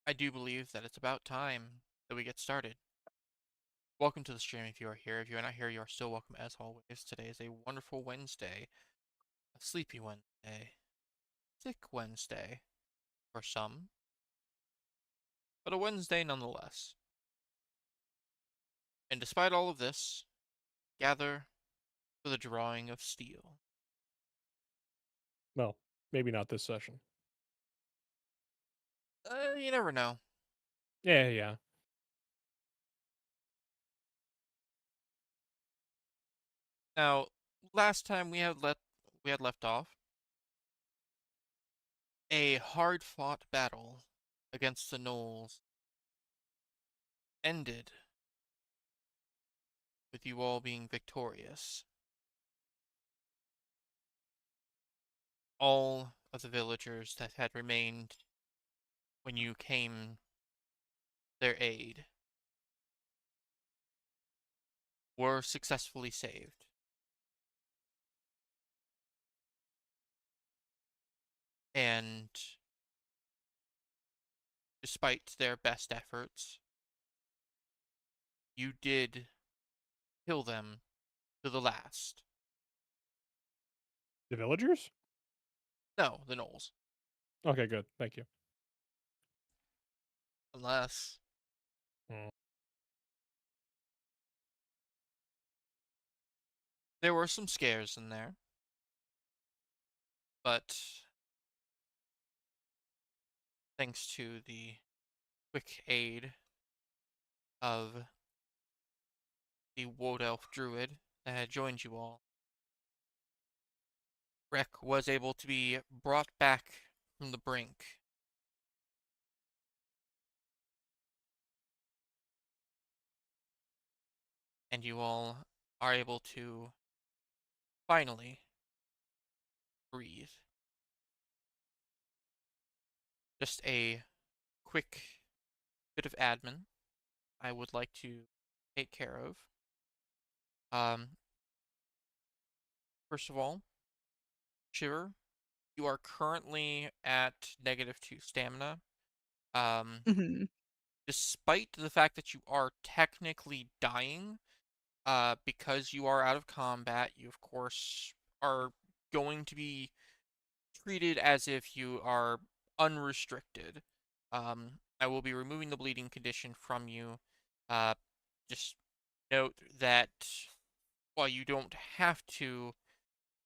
I do believe that it's about time that we get started. Welcome to the stream if you are here. If you are not here, you are still welcome as always. Today is a wonderful Wednesday, a sleepy Wednesday, sick Wednesday for some, but a Wednesday nonetheless. And despite all of this, gather for the drawing of steel. Well, maybe not this session. You never know. Yeah, yeah. Now, last time we had left off, a hard-fought battle against the gnolls ended with you all being victorious. All of the villagers that had remained when you came their aid were successfully saved. And despite their best efforts, you did kill them to the last. The villagers? No, the gnolls. Okay, good. Thank you. Unless Mm. there were some scares in there, but thanks to the quick aid of the Wood Elf Druid that had joined you all, Rek was able to be brought back from the brink, and you all are able to finally breathe. Just a quick bit of admin I would like to take care of. Um, First of all, Shiver, you are currently at -2 stamina. Um, Mhm. Despite the fact that you are technically dying, because you are out of combat, you of course are going to be treated as if you are unrestricted. I will be removing the bleeding condition from you. Uh, just note that while you don't have to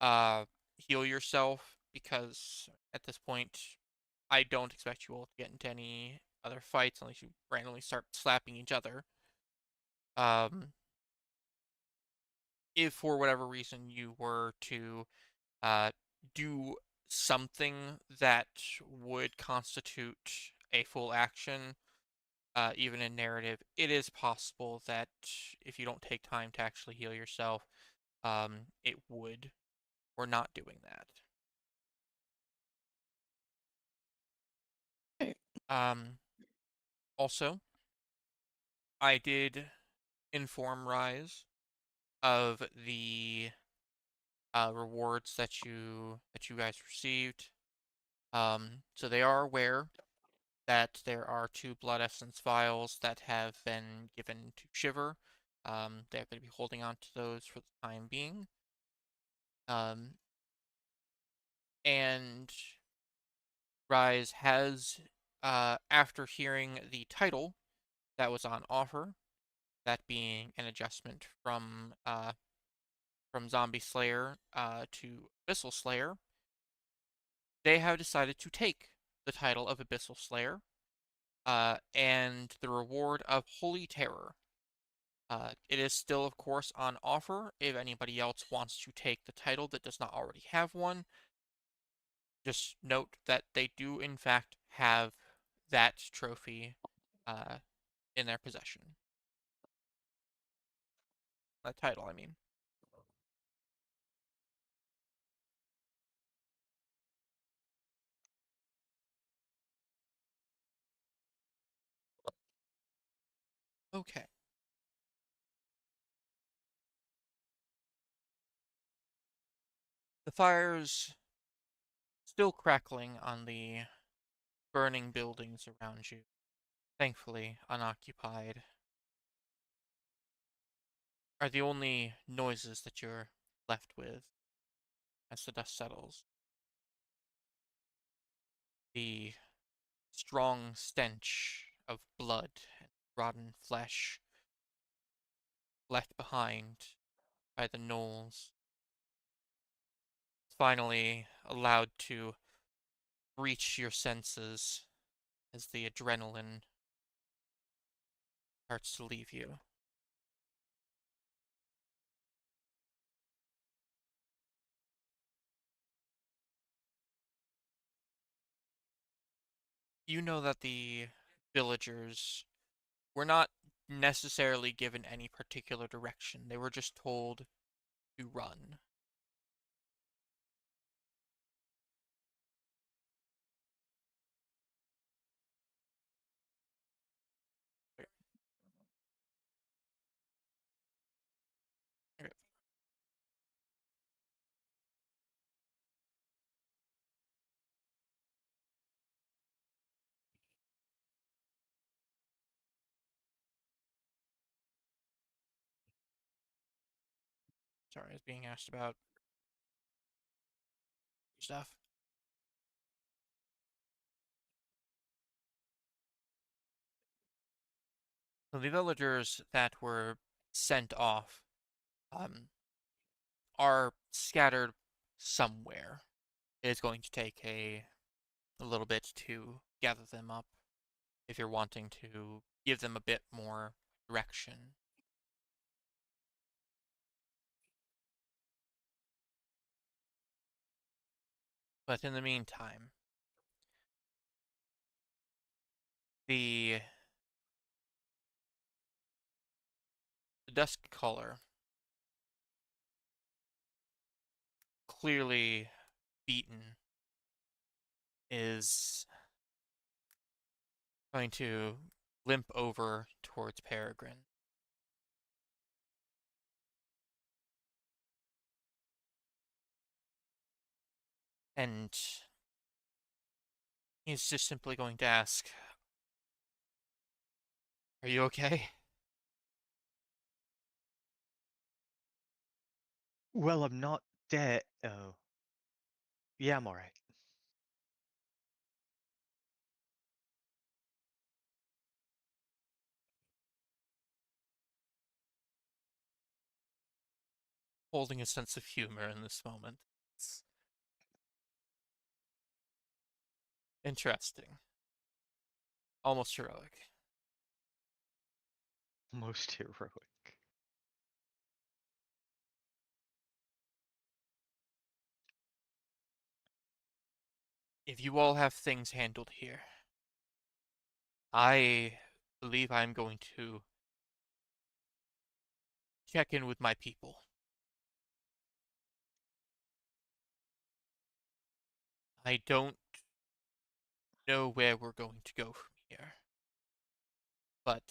uh, heal yourself, because at this point, I don't expect you all to get into any other fights unless you randomly start slapping each other. Um, if for whatever reason you were to uh, do something that would constitute a full action, even in narrative, it is possible that if you don't take time to actually heal yourself, it would. We're not doing that. Right. Um, Also, I did inform Rise of the rewards that you guys received. So they are aware that there are 2 Blood Essence vials that have been given to Shiver. They're going to be holding on to those for the time being. Um, and Rise has, after hearing the title that was on offer, that being an adjustment from Zombie Slayer to Abyssal Slayer, they have decided to take the title of Abyssal Slayer and the reward of Holy Terror. It is still, of course, on offer if anybody else wants to take the title that does not already have one. Just note that they do, in fact, have that trophy uh, in their possession. That title, I mean. Okay. The fire's still crackling on the burning buildings around you. thankfully unoccupied, are the only noises that you're left with as the dust settles. The strong stench of blood and rotten flesh left behind by the gnolls finally allowed to reach your senses as the adrenaline starts to leave you. You know that the villagers were not necessarily given any particular direction. They were just told to run. Okay. Okay. Sorry, I was being asked about stuff. So the villagers that were sent off um, are scattered somewhere. It is going to take a little bit to gather them up if you're wanting to give them a bit more direction. But in the meantime, the, the dusk color, clearly beaten, is going to limp over towards Peregrine. And he's just simply going to ask, "Are you okay?" Well, I'm not dead. Oh, yeah, I'm alright. Holding a sense of humor in this moment. It's interesting. Almost heroic. Most heroic. If you all have things handled here, I believe I'm going to check in with my people. I don't know where we're going to go from here, but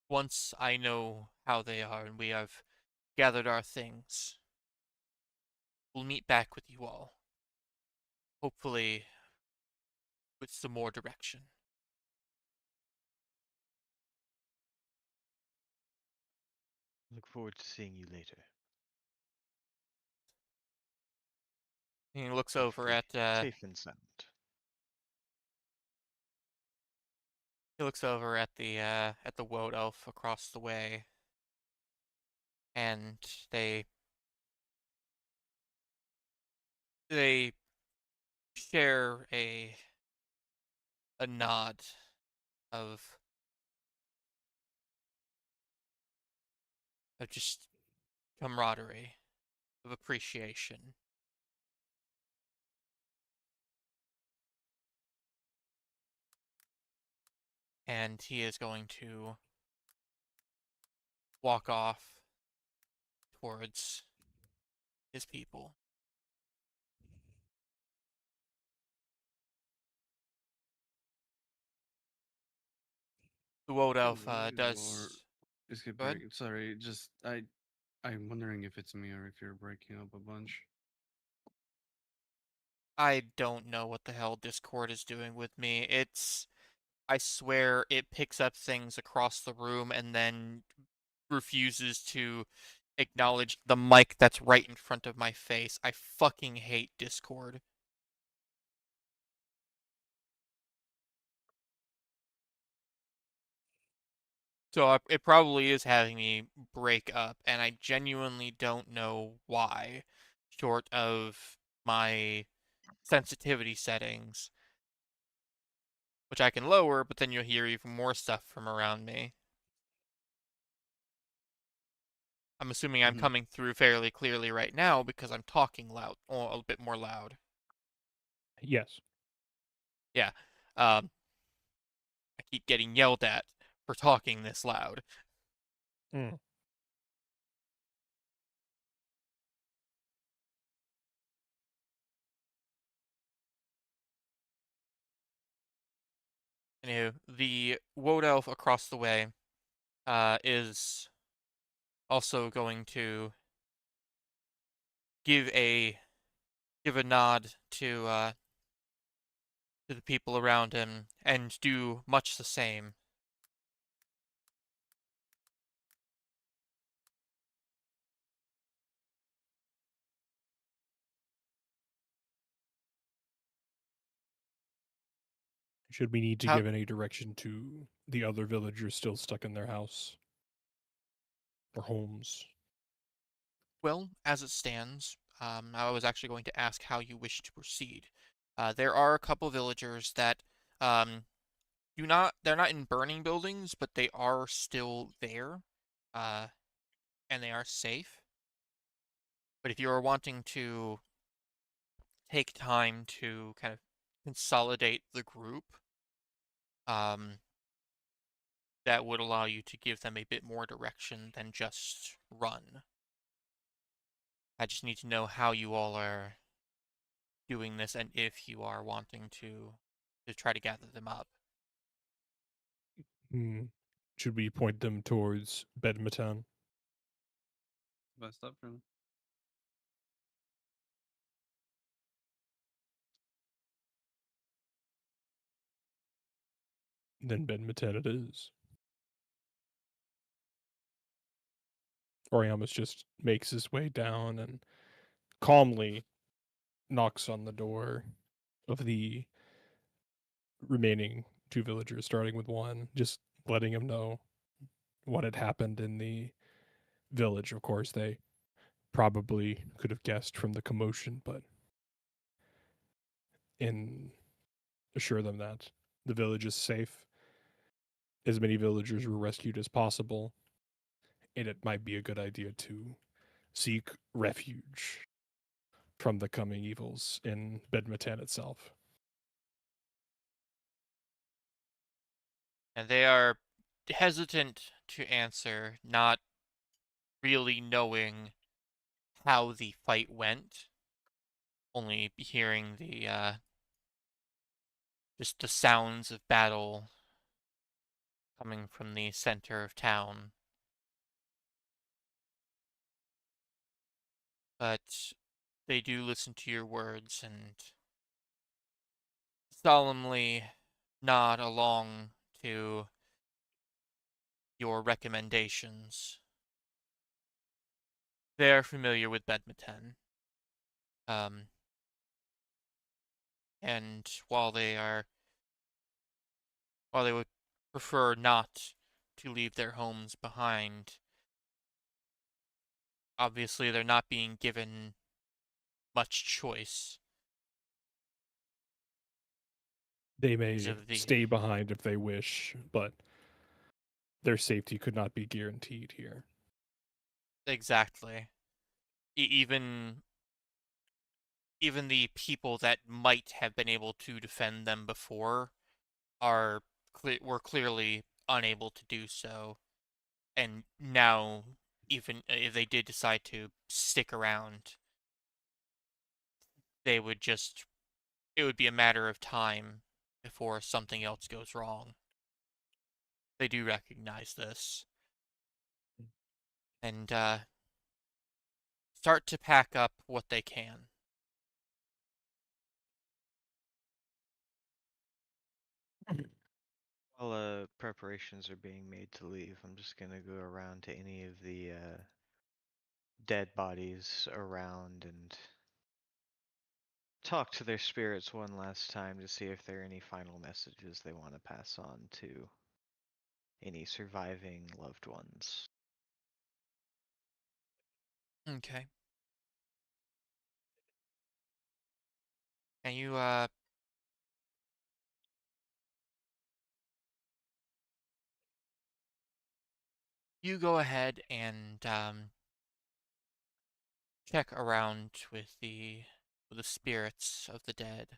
once I know how they are and we have gathered our things, we'll meet back with you all. Hopefully, with some more direction. Look forward to seeing you later. And he looks over Hopefully, at safe and sound. at the woad elf across the way, and they they share a nod of just camaraderie, of appreciation, and he is going to walk off towards his people. The woad I elf believe, or does. is it Go ahead. break? Sorry, just I'm wondering if it's me or if you're breaking up a bunch. I don't know what the hell Discord is doing with me. I swear it picks up things across the room and then refuses to acknowledge the mic that's right in front of my face. I fucking hate Discord. So it probably is having me break up, and I genuinely don't know why, short of my sensitivity settings, which I can lower, but then you'll hear even more stuff from around me. I'm assuming I'm Mhm. coming through fairly clearly right now because I'm talking loud, or a bit more loud. Yes. Yeah. Um, I keep getting yelled at for talking this loud. Mm. Anywho, the Woad Elf across the way is also going to give a give a nod to the people around him and do much the same. Should we need to How give any direction to the other villagers still stuck in their house or homes? well, as it stands, I was actually going to ask how you wish to proceed. There are a couple villagers that um, they're not in burning buildings, but they are still there, uh, and they are safe. But if you are wanting to take time to kind of consolidate the group, um, that would allow you to give them a bit more direction than just run. I just need to know how you all are doing this and if you are wanting to try to gather them up. Hmm. Should we point them towards Bedmeten? Best option. Then Bedmeten it is. Oriamus just makes his way down and calmly knocks on the door of the remaining two villagers, starting with one, just letting him know what had happened in the village. Of course, they probably could have guessed from the commotion, but in assure them that the village is safe. As many villagers were rescued as possible, and it might be a good idea to seek refuge from the coming evils in Bedmeten itself. And they are hesitant to answer, not really knowing how the fight went, only hearing the just the sounds of battle coming from the center of town. But they do listen to your words and solemnly nod along to your recommendations. They are familiar with Behdmeten, um, and while they would prefer not to leave their homes behind, obviously they're not being given much choice They because may of the stay behind if they wish, but their safety could not be guaranteed here. exactly even even the people that might have been able to defend them before are were clearly unable to do so, and now even if they did decide to stick around, they would just it would be a matter of time before something else goes wrong. They do recognize this and start to pack up what they can. While preparations are being made to leave, I'm just gonna go around to any of the dead bodies around and talk to their spirits one last time to see if there are any final messages they want to pass on to any surviving loved ones. Okay. And you go ahead and check around with the spirits of the dead.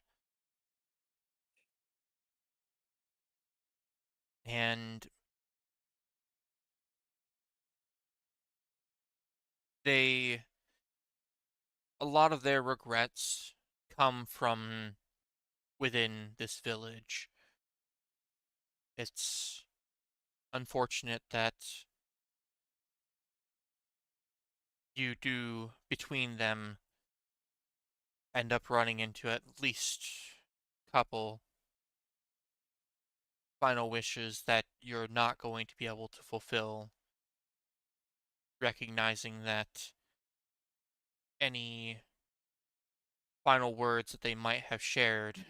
And they a lot of their regrets come from within this village. It's unfortunate that you do, between them, end up running into at least a couple final wishes that you're not going to be able to fulfill, recognizing that any final words that they might have shared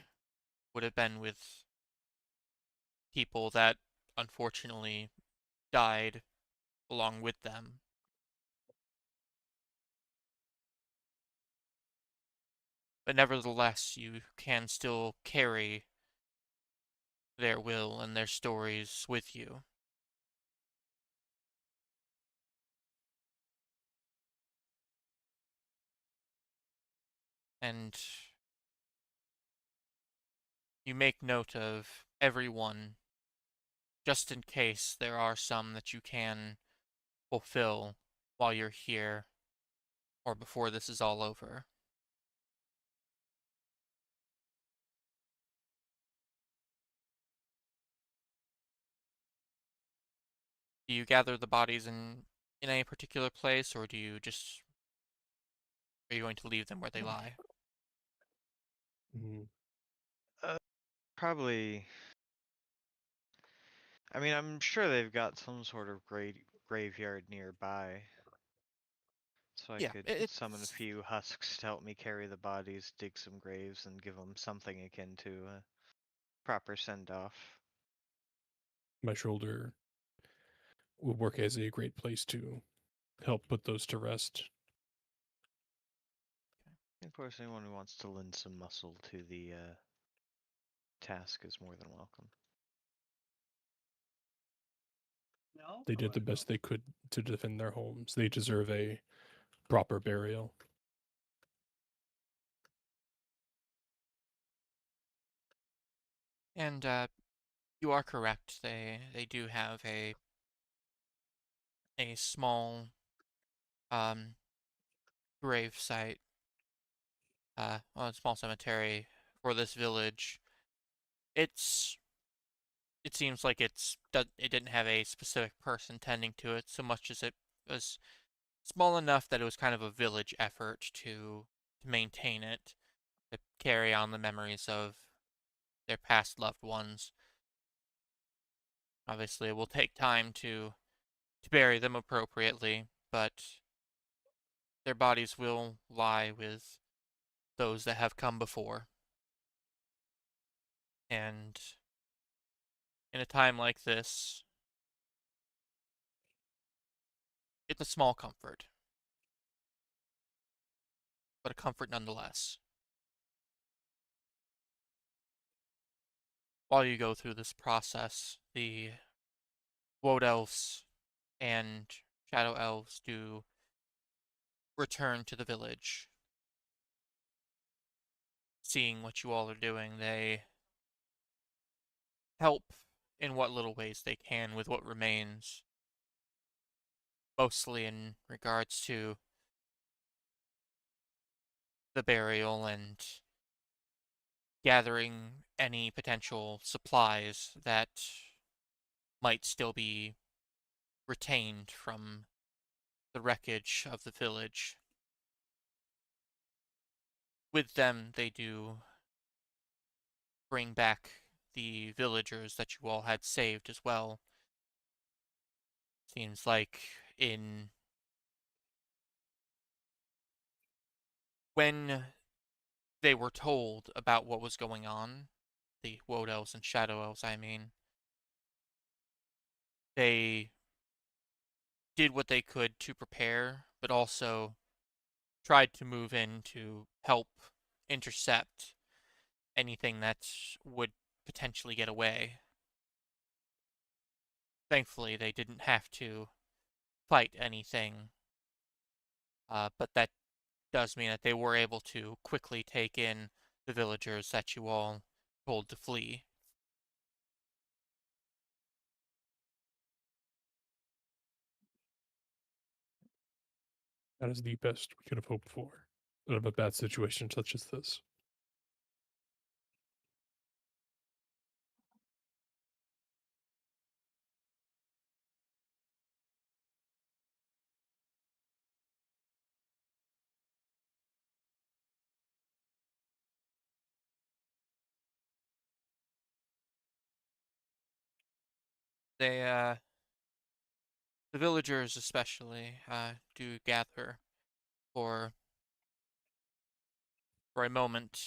would have been with people that unfortunately died along with them. But nevertheless, you can still carry their will and their stories with you. And you make note of everyone, just in case there are some that you can fulfill while you're here or before this is all over. Do you gather the bodies in any particular place, or are you going to leave them where they lie? Mhm. Probably. I mean, I'm sure they've got some sort of graveyard nearby, so I Yeah, could summon a it's few husks to help me carry the bodies, dig some graves, and give them something akin to a proper send-off. My shoulder will work as a great place to help put those to rest. Of course, anyone who wants to lend some muscle to the task is more than welcome. They did the best they could to defend their homes. They deserve a proper burial. and you are correct. They do have a small um grave site, well, a small cemetery for this village. It's it seems like it didn't have a specific person tending to it so much as it was small enough that it was kind of a village effort to maintain it, to carry on the memories of their past loved ones. Obviously, it will take time to bury them appropriately, but their bodies will lie with those that have come before. And in a time like this, it's a small comfort, but a comfort nonetheless. While you go through this process, the Woad Elves and Shadow Elves do return to the village. Seeing what you all are doing, they help in what little ways they can with what remains, mostly in regards to the burial and gathering any potential supplies that might still be retained from the wreckage of the village. With them, they do bring back the villagers that you all had saved as well. Seems like in when they were told about what was going on, the Woad Elves and Shadow Elves, I mean, they did what they could to prepare, but also tried to move in to help intercept anything that would potentially get away. Thankfully, they didn't have to fight anything, but that does mean that they were able to quickly take in the villagers that you all told to flee. That is the best we could have hoped for out of a bad situation such as this. They, the villagers especially, do gather for a moment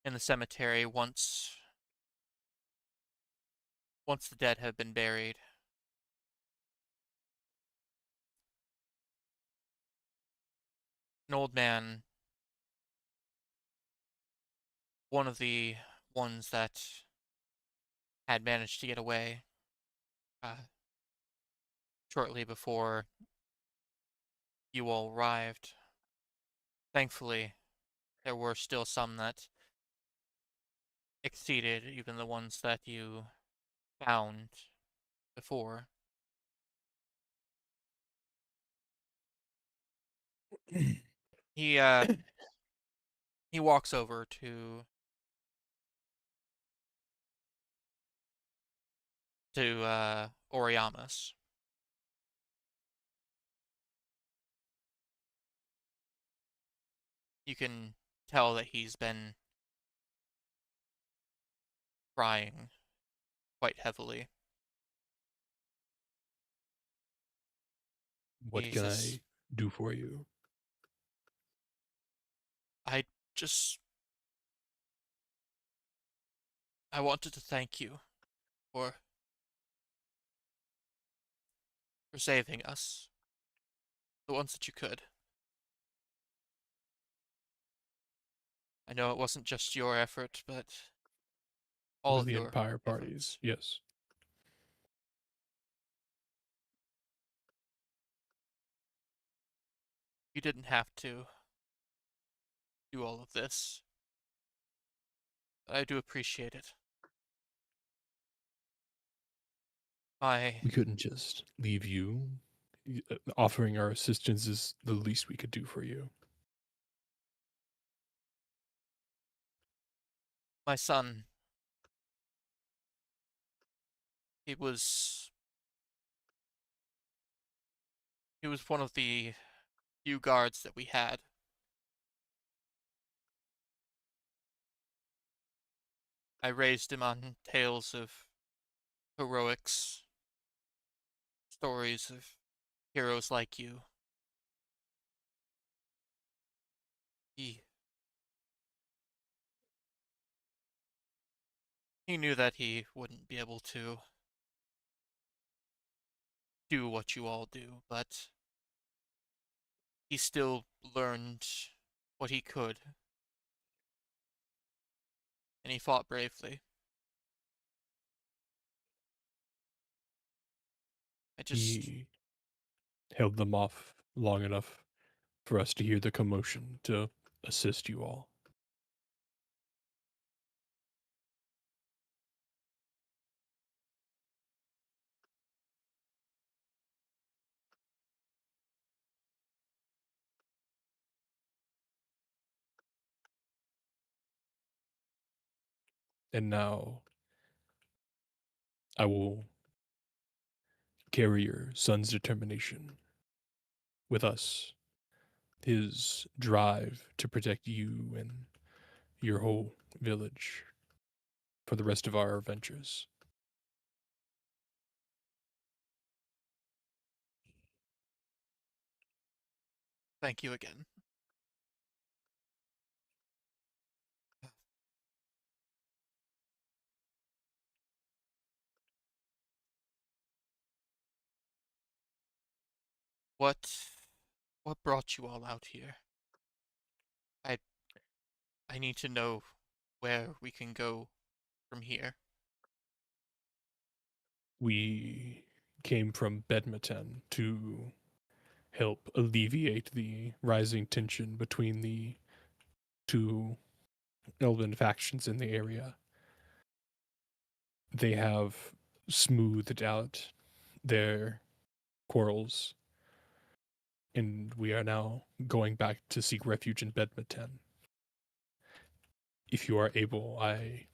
in the cemetery once the dead have been buried. An old man, one of the ones that had managed to get away, shortly before you all arrived. Thankfully, there were still some that exceeded even the ones that you found before. He he walks over to Oriamus. You can tell that he's been crying quite heavily. What He can says, I do for you? I just I wanted to thank you for saving us, the ones that you could. I know it wasn't just your effort, but It all was of the your Empire parties, efforts. yes. You didn't have to do all of this, but I do appreciate it. I We couldn't just leave you. Offering our assistance is the least we could do for you. my son, he was one of the few guards that we had. I raised him on tales of heroics, stories of heroes like you. He he knew that he wouldn't be able to do what you all do, but he still learned what he could, and he fought bravely. I just He held them off long enough for us to hear the commotion to assist you all. And now I will carry your son's determination with us, his drive to protect you and your whole village. for the rest of our ventures. Thank you again. What what brought you all out here? I I need to know where we can go from here. We came from Behdmeten to help alleviate the rising tension between the two elven factions in the area. They have smoothed out their quarrels, and we are now going back to seek refuge in Behdmeten. If you are able, I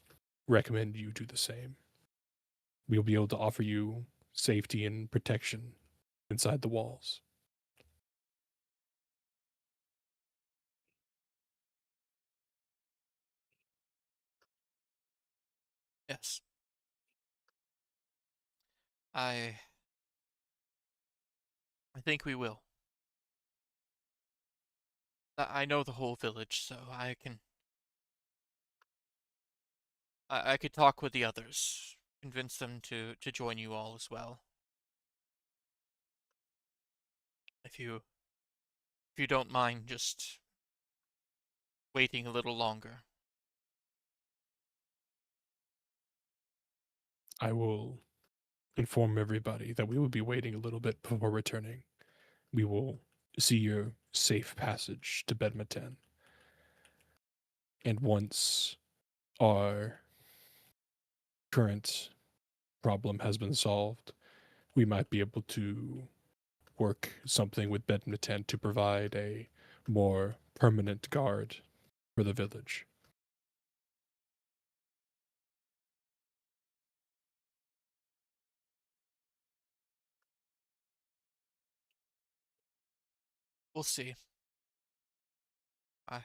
recommend you do the same. We'll be able to offer you safety and protection inside the walls. Yes. I I think we will. I know the whole village, so I could talk with the others, convince them to join you all as well. If you don't mind just waiting a little longer. I will inform everybody that we will be waiting a little bit before returning. We will see your safe passage to Behdmeten. And once our current problem has been solved, we might be able to work something with Behdmeten to provide a more permanent guard for the village. We'll see. I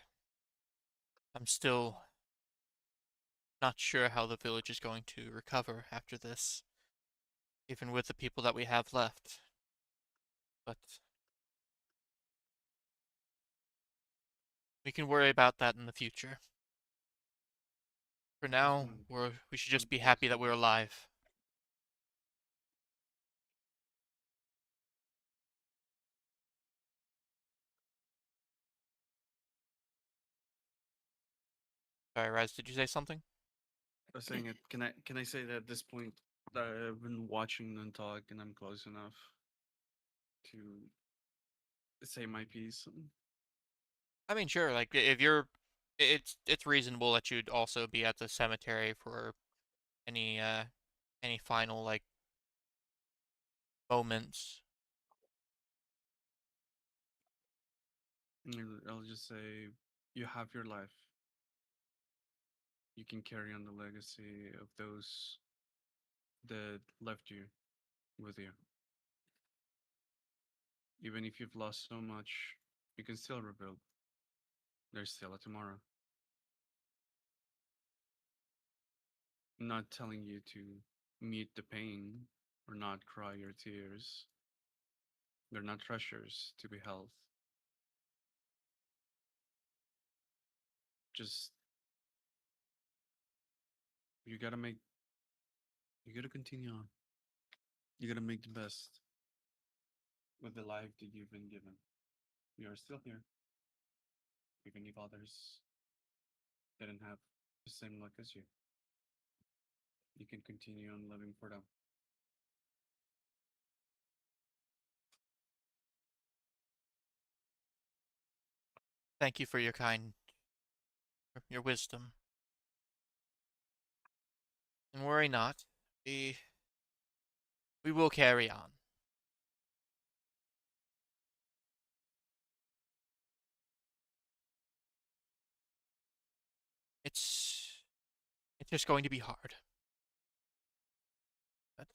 I'm still not sure how the village is going to recover after this, even with the people that we have left. But we can worry about that in the future. For now, we should just be happy that we're alive. Sorry, Raz, did you say something? I was saying it. Can I say that at this point that I've been watching them talk and I'm close enough to say my piece? I mean, sure. Like, if you're, it's reasonable that you'd also be at the cemetery for any uh any final like moments. I'll just say you have your life. You can carry on the legacy of those that left you with you. Even if you've lost so much, you can still rebuild. There's still a tomorrow. I'm not telling you to mute the pain or not cry your tears. They're not treasures to be held. Just you gotta make you gotta continue on. You gotta make the best with the life that you've been given. You are still here, even if others didn't have the same luck as you. You can continue on living for them. Thank you for your wisdom. And worry not. We we will carry on. It's it's just going to be hard. But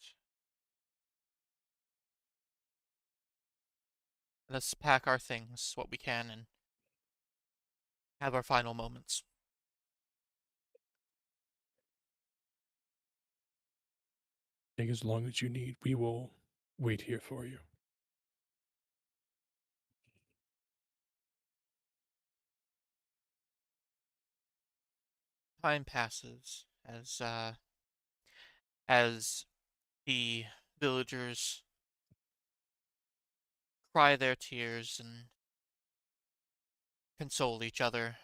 let's pack our things, what we can, and have our final moments. Take as long as you need. We will wait here for you. Time passes as the villagers cry their tears and console each other.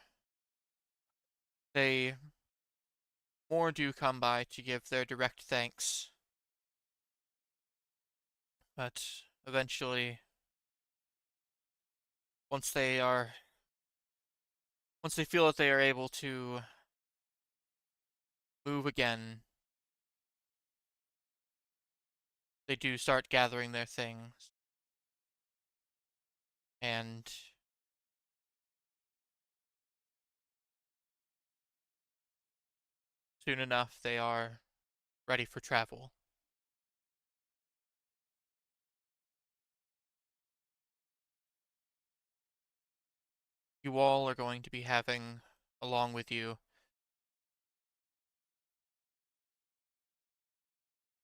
They more do come by to give their direct thanks, but eventually, once they are, once they feel that they are able to move again, they do start gathering their things, and soon enough they are ready for travel. You all are going to be having, along with you,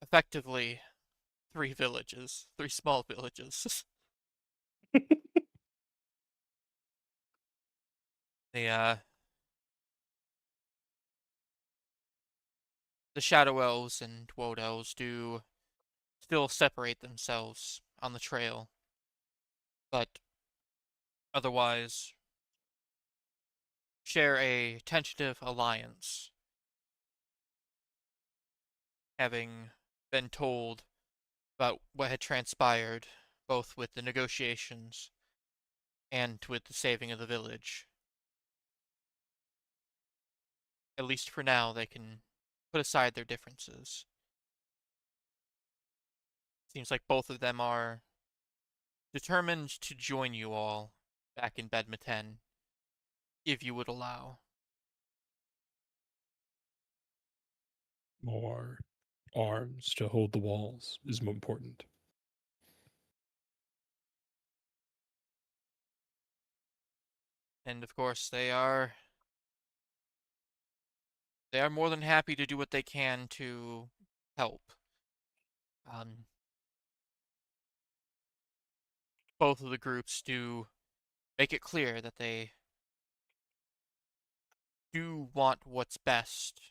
effectively three small villages. the the Shadow Elves and Woad Elves do still separate themselves on the trail, but otherwise share a tentative alliance, having been told about what had transpired, both with the negotiations and with the saving of the village. At least for now, they can put aside their differences. Seems like both of them are determined to join you all back in Behdmeten, if you would allow. More arms to hold the walls is more important. And of course, they are more than happy to do what they can to help. Um, both of the groups do make it clear that they do want what's best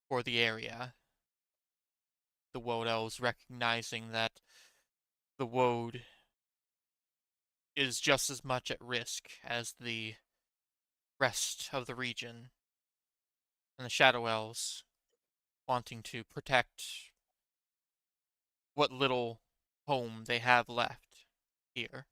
for the area. The Woad Elves recognizing that the Woad is just as much at risk as the rest of the region, and the Shadow Elves wanting to protect what little home they have left here.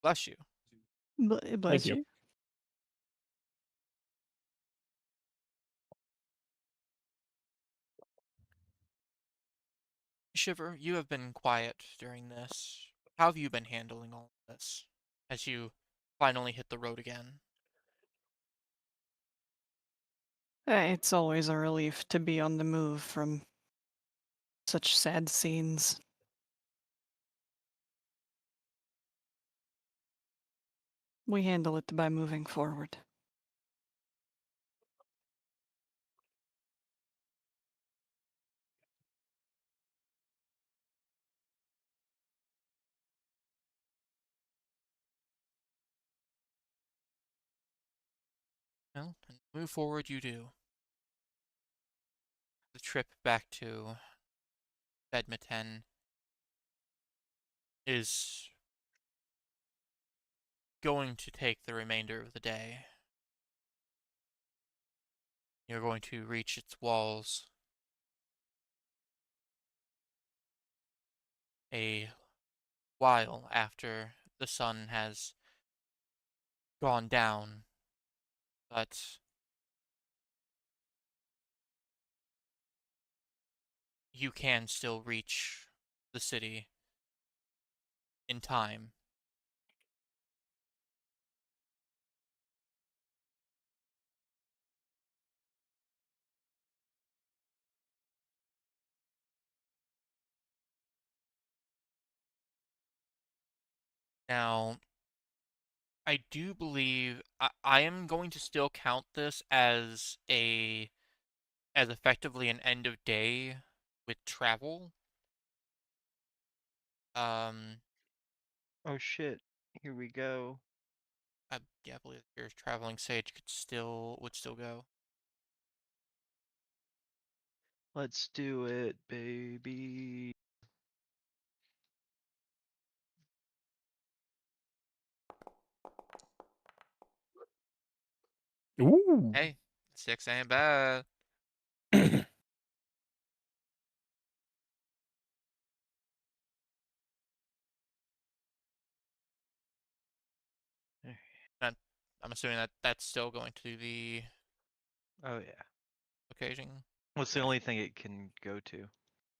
Bless you. Thank Bless you. you. Shiver, you have been quiet during this. How have you been handling all of this as you finally hit the road again? It's always a relief to be on the move from such sad scenes. We handle it by moving forward. Well, and move forward you do. The trip back to Behdmeten is going to take the remainder of the day. You're going to reach its walls a while after the sun has gone down, but you can still reach the city in time. Now, I do believe I am going to still count this as effectively an end of day with travel. Um, Oh shit. Here we go. yeah, I believe your traveling sage would still go. Let's do it, baby. Ooh. Hey, 6 ain't bad. And I'm assuming that that's still going to the Oh yeah. occasion. What's the Okay. only thing it can go to?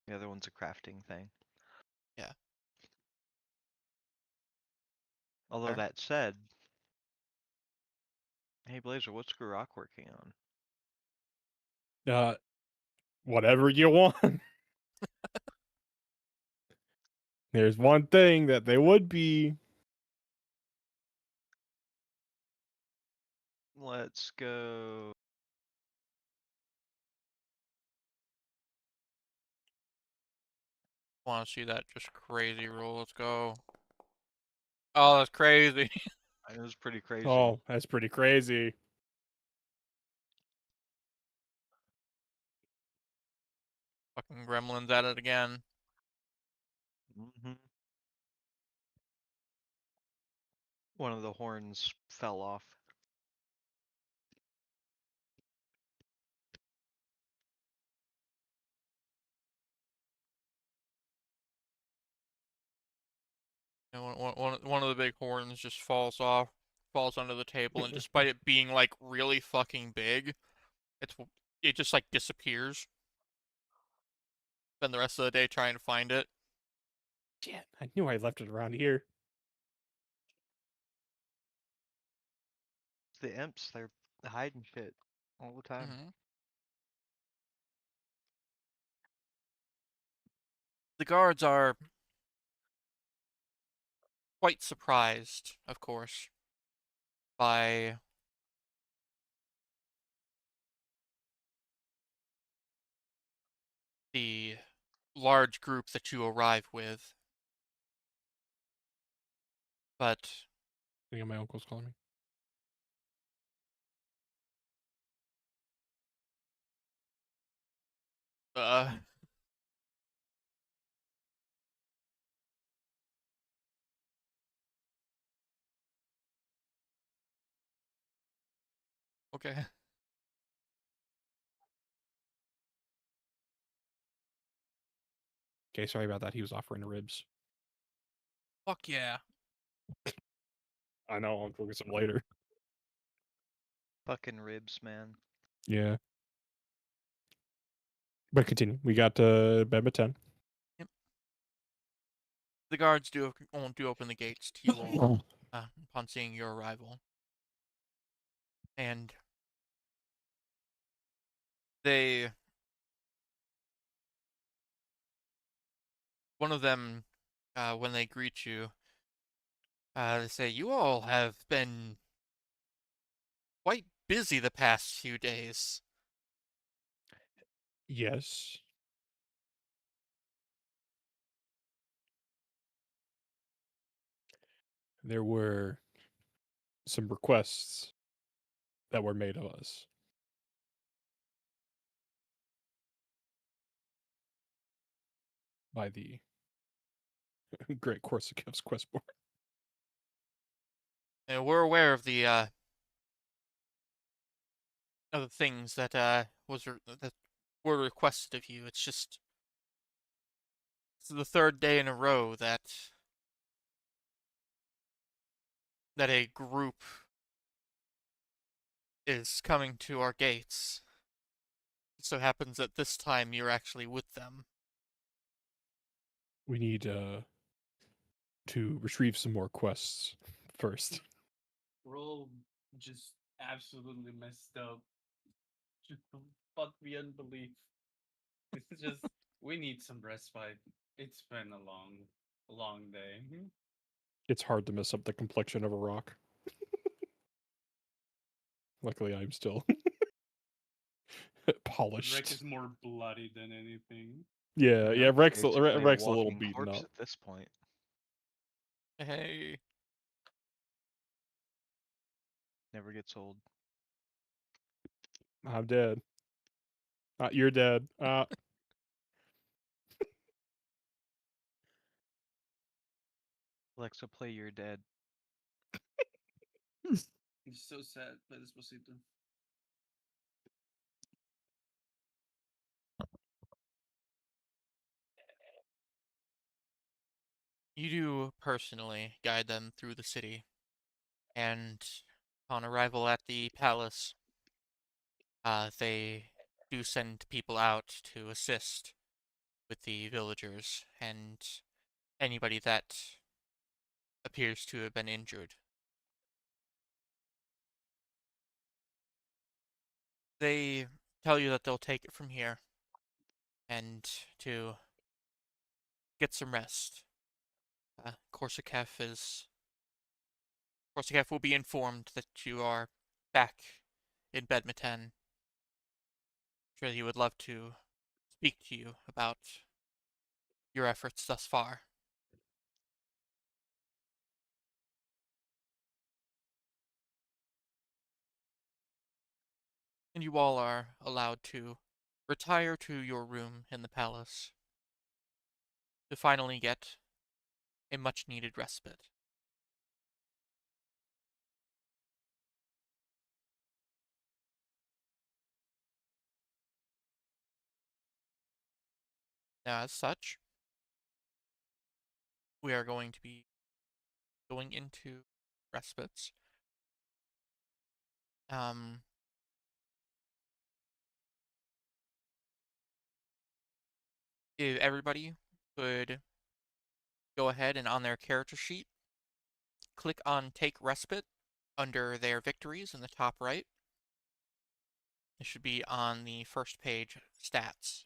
The other one's a crafting thing. Yeah. Although Fair. that said, hey Blazer, what's Garrock working on? Whatever you want. There's one thing that they would be. Let's go. Want to see that just crazy roll? Let's go. Oh, that's crazy. It was pretty crazy. Oh, that's pretty crazy. Fucking gremlins at it again. Mm-hmm. One of the horns fell off. And one of the big horns just falls under the table, and despite it being like really fucking big, it just like disappears. Spend the rest of the day trying to find it. Shit, I knew I left it around here. It's the imps, they're hiding shit all the time. Mm-hmm. The guards are quite surprised, of course, by the large group that you arrive with. But I think my uncle's calling me. uh okay. Okay, sorry about that. He was offering the ribs. Fuck yeah. I know, I'll go get some later. Fucking ribs, man. Yeah. But continue. We got Behdmeten. Yep. The guards won't open the gates to you all upon seeing your arrival. And they one of them when they greet you, they say, "You all have been quite busy the past few days." Yes. There were some requests that were made of us by the Great Corsica's quest board. And we're aware of the things that that were requested of you. It's the third day in a row that a group is coming to our gates. It so happens that this time you're actually with them. We need to retrieve some more quests first. We're all just absolutely messed up. Just fuck beyond belief. It's just we need some respite. It's been a long day. It's hard to mess up the complexion of a rock. Luckily, I'm still Rek polished. is more bloody than anything. Yeah, yeah. Nope, Rex's basically a Rex a little walking beaten corpse up. at this point. Hey, Never gets old. I'm dead. You're dead. Alexa, play You're Dead. It's so sad. Play Despacito. you do personally guide them through the city, and upon arrival at the palace, they do send people out to assist with the villagers and anybody that appears to have been injured. They tell you that they'll take it from here and to get some rest. Korsakov will be informed that you are back in Behdmeten. Sure, he would love to speak to you about your efforts thus far. And you all are allowed to retire to your room in the palace to finally get a much needed respite. Now, as such, we are going to be going into respites. Um, if everybody could go ahead and on their character sheet, click on Take Respite under their victories in the top right. It should be on the first page, Stats.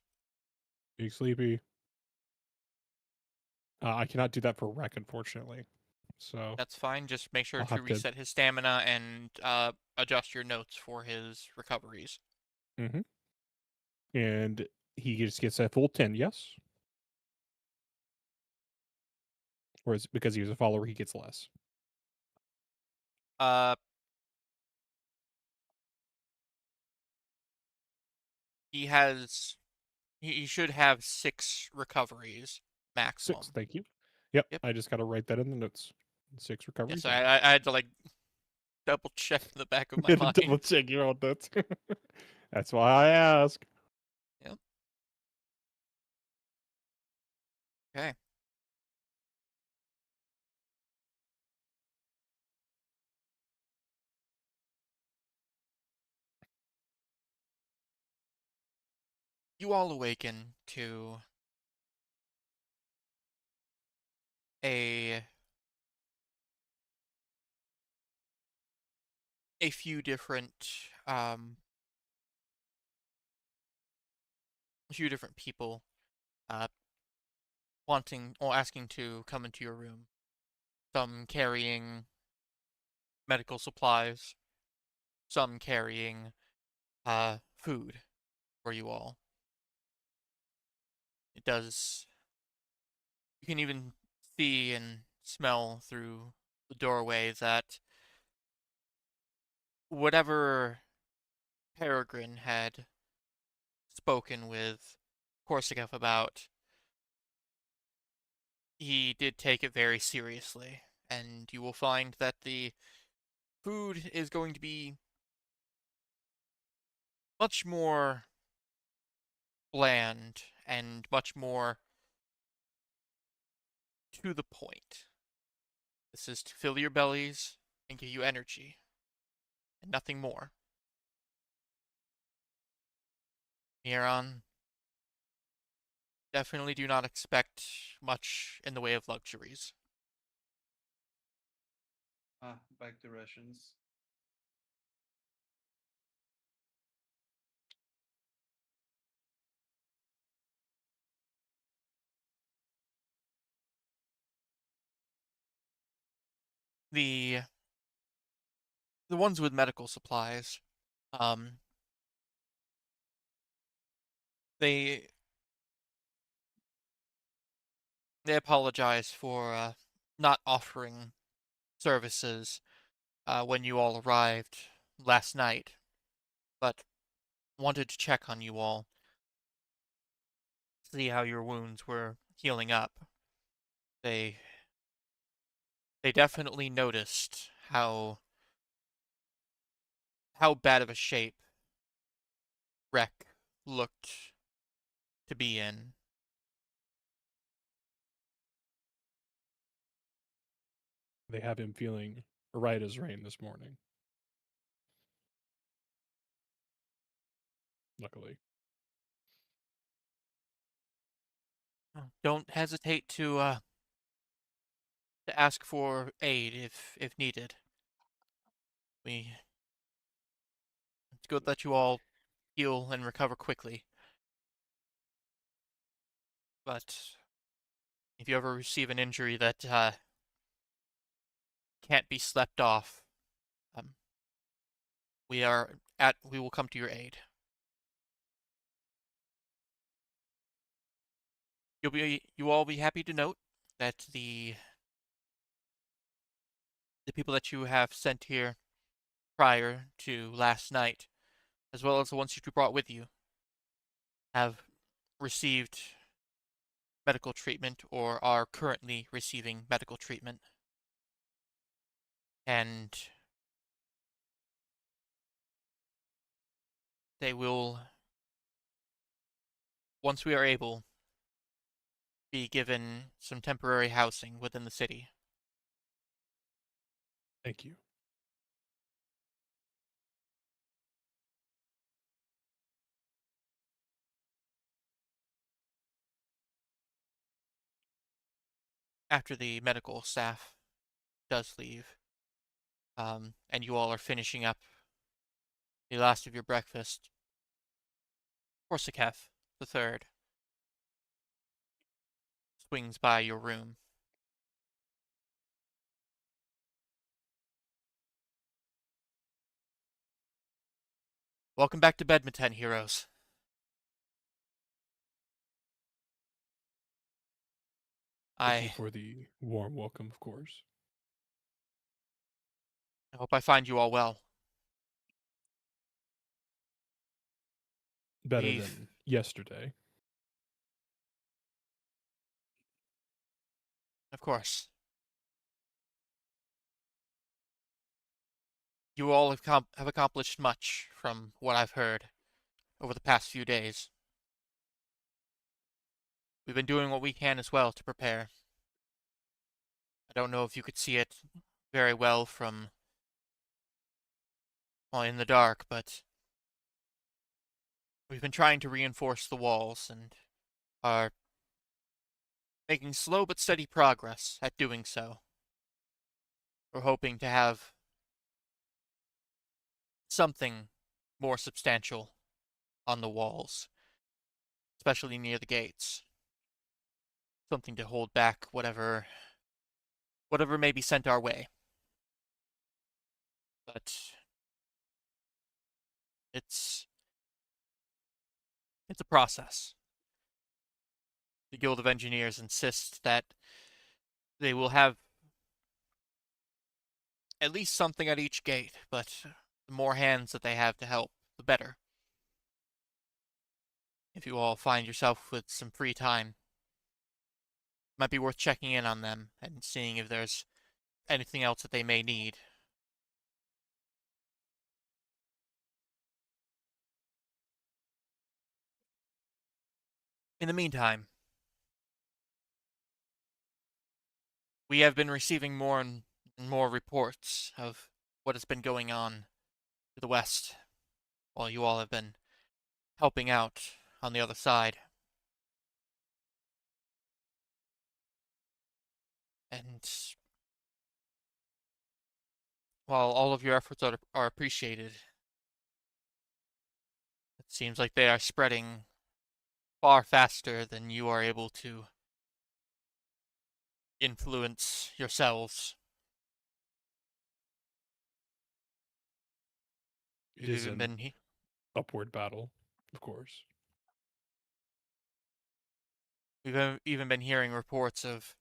Big sleepy. I cannot do that for Rec, unfortunately. So That's fine. Just make sure I'll to have to. reset his stamina and adjust your notes for his recoveries. Mm-hmm. And he just gets a full 10, yes? Or is it because he was a follower, he gets less? Uh, he has he should have 6 recoveries 6, maximum. thank you. Yep, Yep. I just got to write that in the notes. 6 Yeah, recoveries. so I had to like double check in the back of my Had to mind. double check your own notes. That's why I ask. Yep. Okay. You all awaken to a a few different um people uh wanting or asking to come into your room. Some carrying medical supplies, some carrying food for you all. It does you can even see and smell through the doorway that whatever Peregrine had spoken with Korsakov about, he did take it very seriously, and you will find that the food is going to be much more bland and much more to the point. This is to fill your bellies and give you energy, and nothing more. Miron, definitely do not expect much in the way of luxuries. Back to rations. the ones with medical supplies, um, they apologize for not offering services when you all arrived last night, but wanted to check on you all, see how your wounds were healing up. They definitely noticed how bad of a shape Wreck looked to be in. They have him feeling right as rain this morning. Luckily. Don't hesitate to ask for aid if needed. It's good that you all heal and recover quickly. But if you ever receive an injury that can't be slept off, um, we will come to your aid. You all be happy to note that the people that you have sent here prior to last night, as well as the ones that you brought with you, have received medical treatment or are currently receiving medical treatment. And they will, once we are able, be given some temporary housing within the city. Thank you. After the medical staff does leave, and you all are finishing up the last of your breakfast, Korsakov the third swings by your room. Welcome back to Behdmeten, heroes. Thank you I for the warm welcome, of course. hope I find you all well. Better We've, than yesterday. of course, you all have accomplished much from what I've heard over the past few days. We've been doing what we can as well to prepare. I don't know if you could see it very well from, well, in the dark, but we've been trying to reinforce the walls and are making slow but steady progress at doing so. We're hoping to have something more substantial on the walls, especially near the gates. Something to hold back whatever may be sent our way. But it's a process. The Guild of Engineers insists that they will have at least something at each gate, but the more hands that they have to help, the better. If you all find yourself with some free time, it might be worth checking in on them and seeing if there's anything else that they may need. In the meantime, we have been receiving more and more reports of what has been going on to the west, while you all have been helping out on the other side. And while all of your efforts are appreciated, it seems like they are spreading far faster than you are able to influence yourselves. It You've is even an been upward battle, of course. we've even been hearing reports of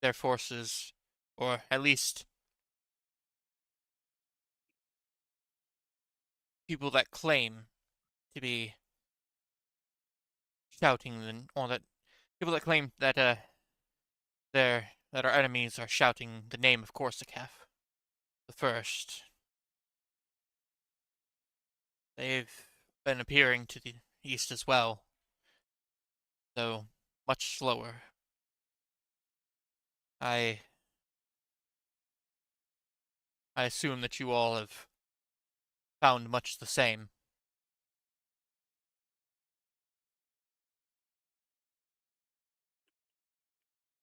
their forces, or at least people that claim to be shouting or that people that claim that that our enemies are shouting the name of Korsakov the first. They've been appearing to the east as well, though much slower. I I assume that you all have found much the same.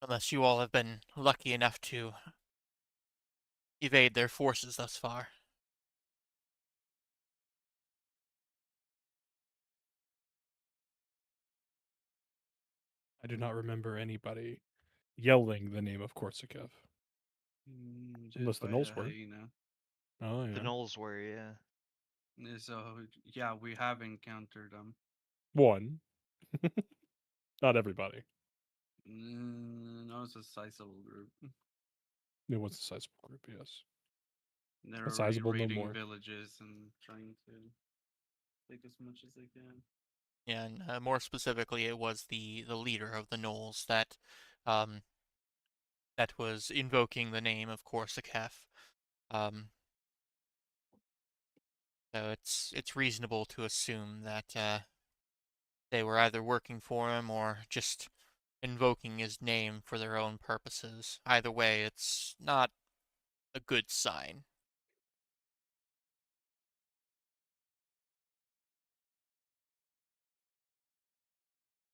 Unless you all have been lucky enough to evade their forces thus far. I do not remember anybody yelling the name of Korsakov. Unless Just the by Knolls a were. hyena. Oh, The yeah. Knolls were, yeah. So yeah, we have encountered them. One. Not everybody. No, it's a sizable group. It was a sizable group, yes. They're A already sizable no raiding more. villages and trying to take as much as they can. Yeah, and more specifically, it was the leader of the Knolls um, that was invoking the name of Korsakov. Um, so it's reasonable to assume that they were either working for him or just invoking his name for their own purposes. Either way, it's not a good sign.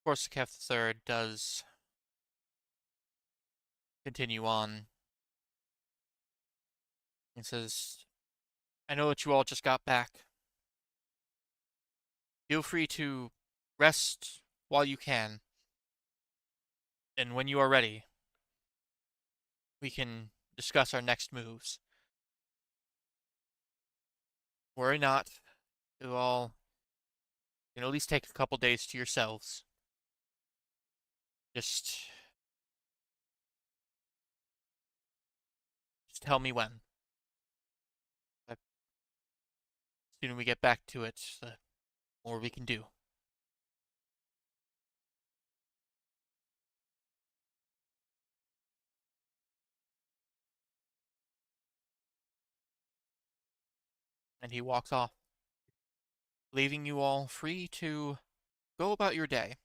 Korsakov III does continue on. He says, I know that you all just got back. Feel free to rest while you can. And when you are ready, we can discuss our next moves. Worry not. You all can at least take a couple days to yourselves. Just tell me when. The sooner we get back to it, the more we can do. And he walks off, leaving you all free to go about your day.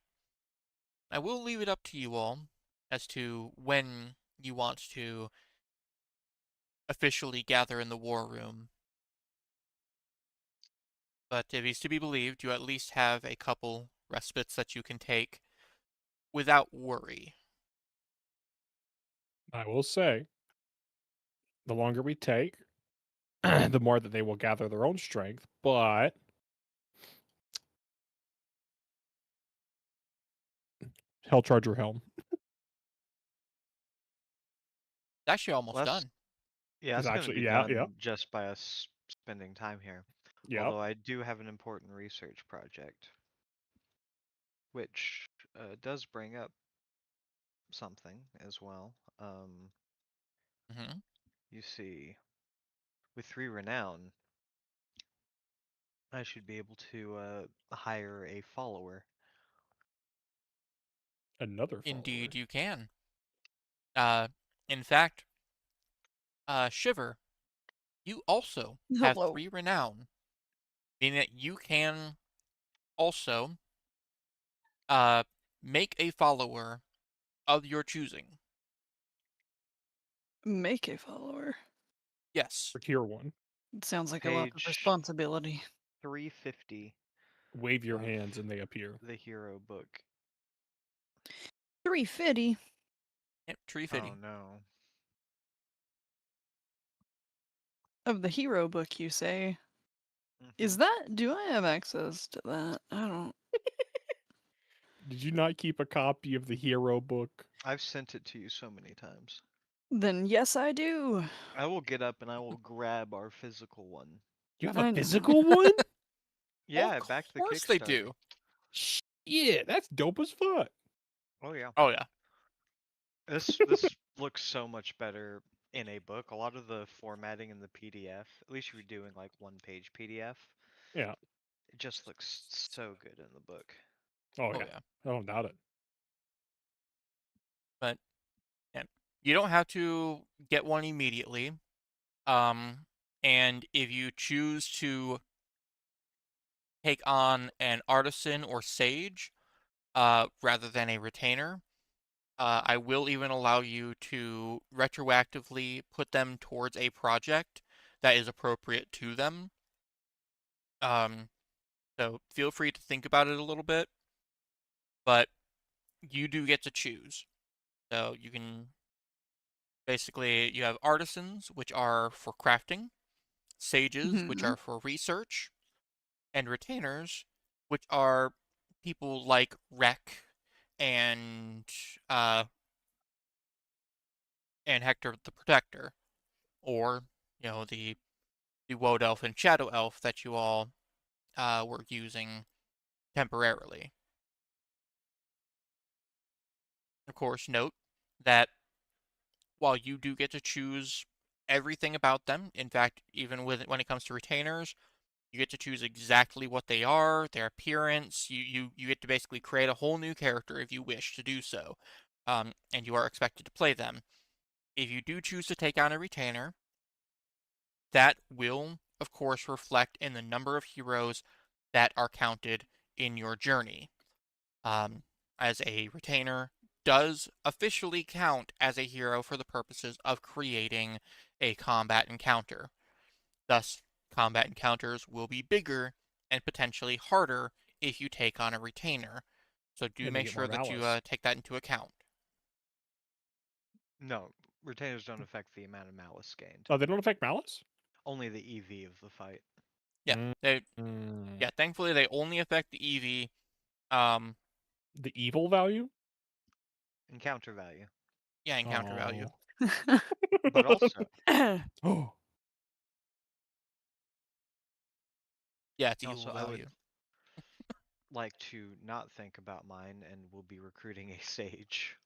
I will leave it up to you all as to when you want to officially gather in the war room. But if he's to be believed, you at least have a couple respites that you can take without worry. I will say, the longer we take, the more that they will gather their own strength, but Hell Charger Helm It's actually almost Well, done. yeah, is it's going to actually, be yeah, yeah, done just by us spending time here. yeah. Although I do have an important research project, which does bring up something as well. Hmm. You see, with 3 renown, I should be able to hire a follower. Another Indeed, follower. you can. Uh, in fact, Shiver, you also have Hello. 3 renown, meaning that you can also make a follower of your choosing. Make a follower. Yes. For tier 1. It sounds like a lot of Page responsibility. 350 Wave your of hands and they appear. the hero book. 350 Yep, tree Oh fitting. no. of the hero book, you say? Is Mhm. that? Do I have access to that? I don't. Did you not keep a copy of the hero book? I've sent it to you so many times. Then yes, I do. I will get up and I will grab our physical one. You have I a know. physical one? Yeah, Of back to the course they Kickstarter. do. Yeah, that's dope as fuck. Oh yeah. Oh yeah. This looks so much better in a book. A lot of the formatting in the PDF, at least if you're doing like one-page PDF, Yeah. it just looks so good in the book. Oh Oh yeah. yeah. I don't doubt it. But yeah, you don't have to get one immediately. Um, and if you choose to take on an artisan or sage, rather than a retainer, I will even allow you to retroactively put them towards a project that is appropriate to them. Um, so feel free to think about it a little bit, but you do get to choose. So you can basically, you have artisans, which are for crafting, sages, which Mhm. are for research, and retainers, which are people like Rek and uh and Hector the Protector, or the Woad Elf and Shadow Elf that you all were using temporarily. Of course, note that while you do get to choose everything about them, in fact, even when it comes to retainers, you get to choose exactly what they are, their appearance. You get to basically create a whole new character if you wish to do so, and you are expected to play them. If you do choose to take on a retainer, that will, of course, reflect in the number of heroes that are counted in your journey. Um, as a retainer does officially count as a hero for the purposes of creating a combat encounter. Thus, combat encounters will be bigger and potentially harder if you take on a retainer. So do And they make get more sure that you malice. take that into account. No, retainers don't affect the amount of malice gained. Oh, they don't affect malice? Only the EV of the fight. Yeah, Mm. they Mm. yeah. Thankfully, they only affect the EV. Um, The evil value? Encounter value. yeah, encounter value. Oh. But also, Oh. Yeah, it's also evil I would value. like to not think about mine and will be recruiting a sage.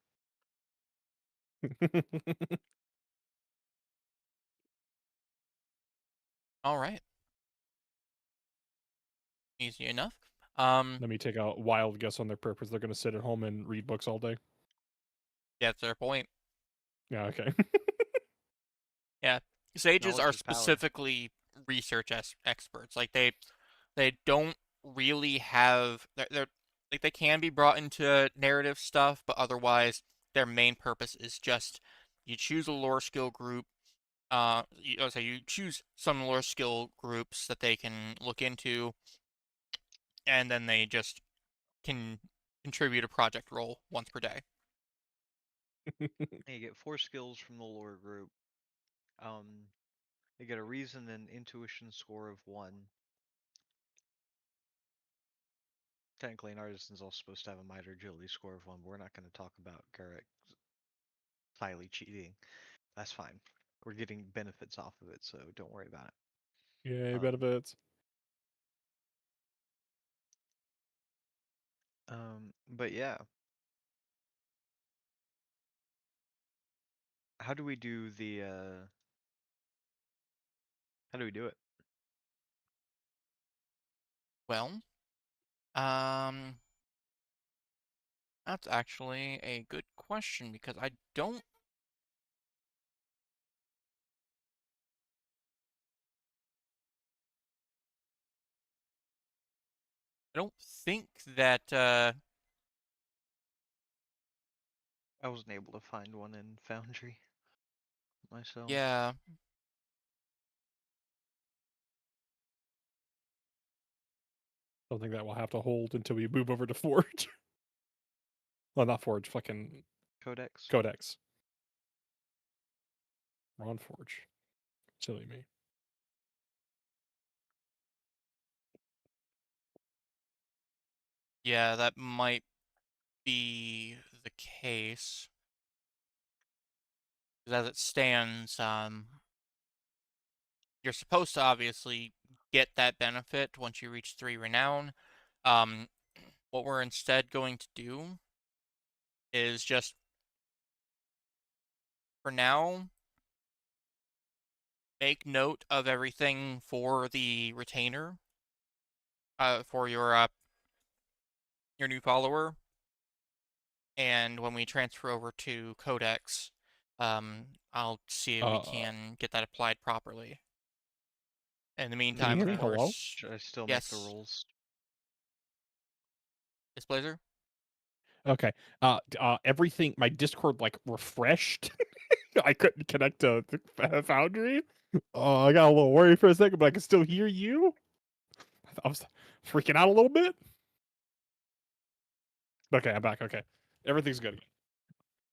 All right, easy enough. Let me take a wild guess on their purpose. They're going to sit at home and read books all day. Yeah, that's their point. Yeah, okay. Yeah, sages Knowledge are is power. specifically research experts. Like they don't really have they're like they can be brought into narrative stuff, but otherwise their main purpose is just you choose a lore skill group. You choose some lore skill groups that they can look into, and then they just can contribute a project role once per day. And you get 4 skills from the lore group. You get a reason and intuition score of 1. Technically, an artisan's also supposed to have a might or agility score of 1, but we're not going to talk about Garrett highly cheating. That's fine. We're getting benefits off of it, so don't worry about it. Yay, benefits. But yeah. How do we do the, how do we do it? Well, um, that's actually a good question because I don't think that I wasn't able to find one in Foundry myself. yeah. Something that will have to hold until we move over to Forge. Well, not Forge, fucking Codex? Codex. We're on Forge. Silly me. Yeah, that might be the case. 'Cause as it stands, you're supposed to obviously get that benefit once you reach 3 renown. What we're instead going to do is just, for now, make note of everything for the retainer, for your new follower, and when we transfer over to Codex, I'll see if we Uh, can get that applied properly. In the Can you meantime, hear of me? Hello? course, Should I still make the yes, rolls? yes, Blazer. Okay. Everything. My Discord like refreshed. I couldn't connect to the Foundry. I got a little worried for a second, but I can still hear you. I was freaking out a little bit. Okay, I'm back. Okay, everything's good.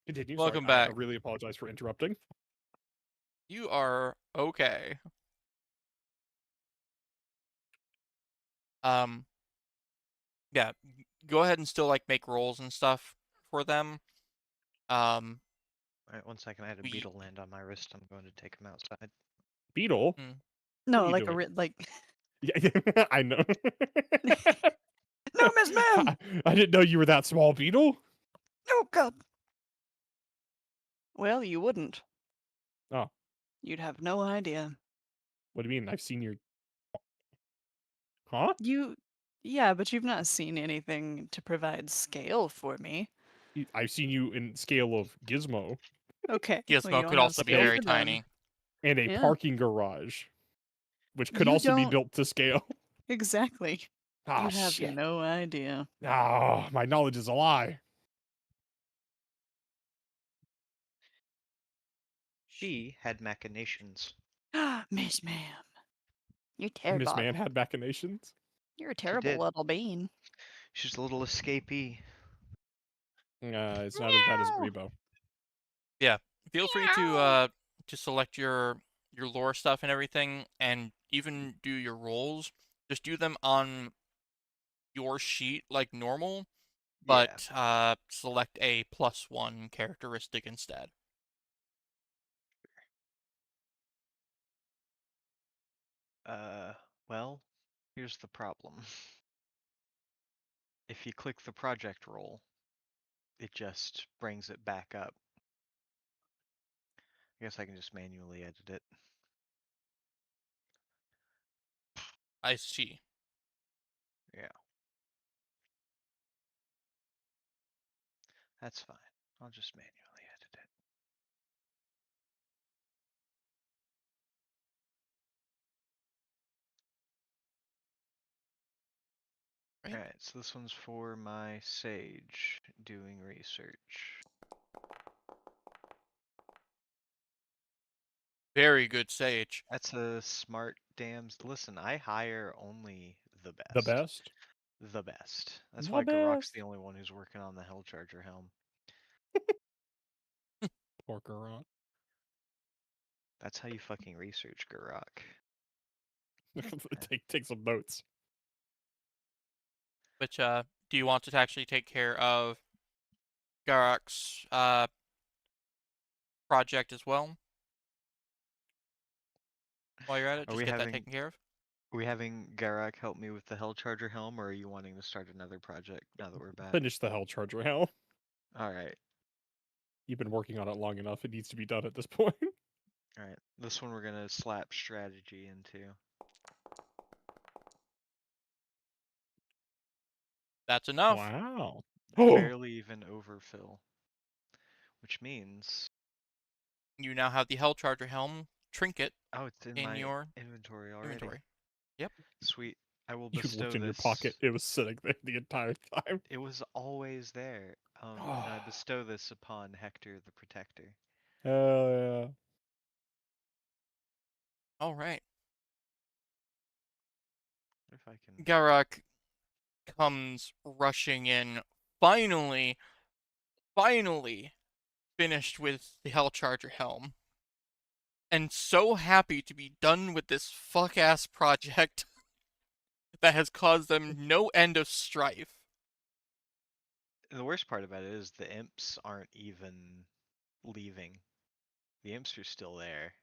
Continue. Sorry, Welcome I back. really apologize for interrupting. You are okay. Um, yeah, go ahead and still like make rolls and stuff for them. Um, Alright, 1 second. I had a we beetle land on my wrist. I'm going to take him outside. Beetle, mm, what are No, you like a doing? like. Yeah, I know. No, Miss Ma'am. I didn't know you were that small, Beetle. Oh God. Well, you wouldn't. Oh, You'd have no idea. what do you mean? I've seen your. Huh? You, yeah, but you've not seen anything to provide scale for me. I've seen you in scale of Gizmo Okay, well, you Gizmo don't could have also be scale and very for them. tiny. and a Yeah, parking garage, which could you also be don't built to scale. exactly. Ah, You have shit. no idea. Oh, my knowledge is a lie. She had machinations. Miss Ma'am, you're Miss terrible. Man had machinations. You're a She terrible did. little bean. She's a little escapee. It's not as bad as Meow. Grebo. Yeah, feel free Meow. to select your lore stuff and everything, and even do your rolls. Just do them on your sheet like normal, Yeah. but select a +1 characteristic instead. Well, here's the problem. If you click the project roll, it just brings it back up. I guess I can just manually edit it. I see. Yeah, that's fine. I'll just manually edit it. Right. Alright, so this one's for my sage doing research. Very good sage. That's a smart dams. Listen, I hire only the The best. best. The best. That's The why Garok's best. the only one who's working on the Hellcharger helm. Porker That's how you fucking research Garok. take some notes. Which do you want to actually take care of Garak's project as well while you're at it? Are Just we get that having taken care of. Garok help me with the Hellcharger helm, or are you wanting to start another project now that we're back? Finish the Hell Charger Hell. Alright, You've been working on it long enough. It needs to be done at this point. alright. This one we're gonna slap strategy into. That's enough. Wow. Oh, Barely even overfill. Which means, You now have the Hellcharger helm trinket oh, it's in in my your inventory already. inventory. Yep. Sweet. I will you bestow looked in your this. pocket. It was sitting there the entire time. It was always there. And I bestow this upon Hector the Protector. Yeah. All right. What if I can? Garak comes rushing in, finally, finally finished with the Hellcharger helm, and so happy to be done with this fuck ass project that has caused them no end of strife. The worst part about it is the imps aren't even leaving. The imps are still there.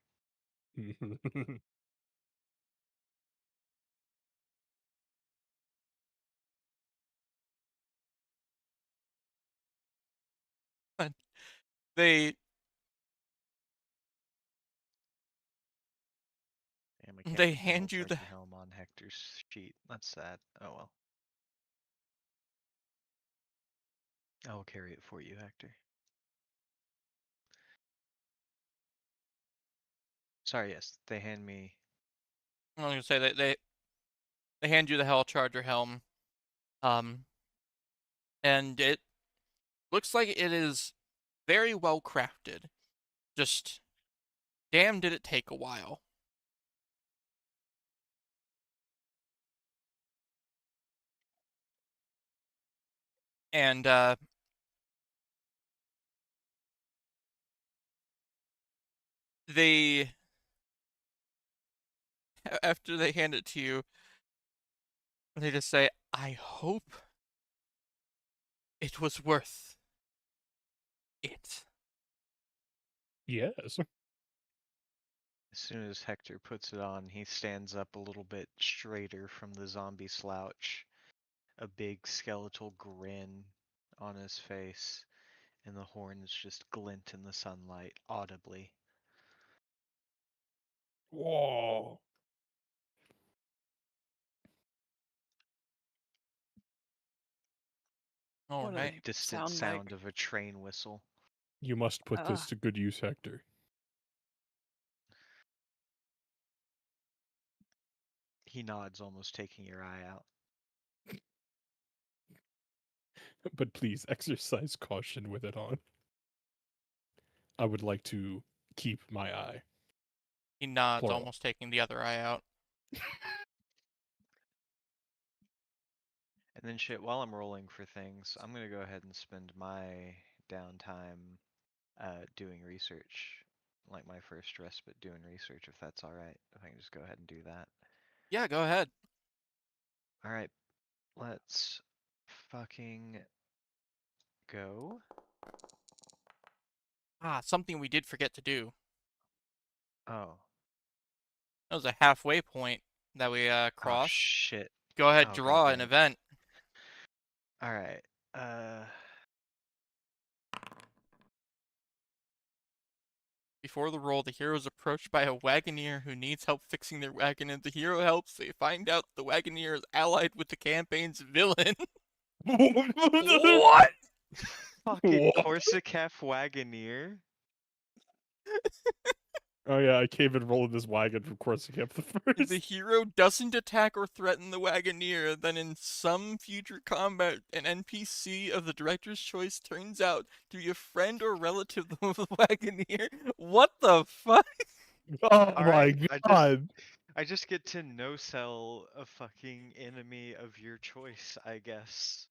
they Damn, I can't they read the hell hand you the charger helm on Hector's sheet. That's sad. Oh well. I will carry it for you, Hector. Sorry, yes, they hand me. I was gonna say they hand you the Hell Charger helm, and it looks like it is very well crafted. Just damn, did it take a while. And they after they hand it to you, they just say, "I hope it was worth it." Yes. As soon as Hector puts it on, he stands up a little bit straighter from the zombie slouch, a big skeletal grin on his face, and the horns just glint in the sunlight audibly. Whoa. All What do right. they Distant sound sound like? of a train whistle. You must put this to good use, Hector. He nods, almost taking your eye out. But please exercise caution with it on. I would like to keep my eye. He nods, Plural. almost taking the other eye out. And then shit, while I'm rolling for things, I'm gonna go ahead and spend my downtime doing research. Like my first respite doing research, if that's alright. If I can just go ahead and do that. Yeah, go ahead. Alright, let's fucking go. Ah, something we did forget to do. Oh. That was a halfway point that we Oh crossed. shit. Go ahead, Oh, draw an goddamn. event. Alright. Before the roll, the hero is approached by a wagoneer who needs help fixing their wagon, and the hero helps. They find out the wagoneer is allied with the campaign's villain. What? Fucking What? Corsicaf Wagoneer. Oh yeah, I came and rolled this wagon from Corsica the If the first. hero doesn't attack or threaten the wagoneer, then in some future combat, an NPC of the director's choice turns out to be a friend or relative of the wagoneer. What the fuck? Oh my Alright, god. I just get to no-sell a fucking enemy of your choice, I guess.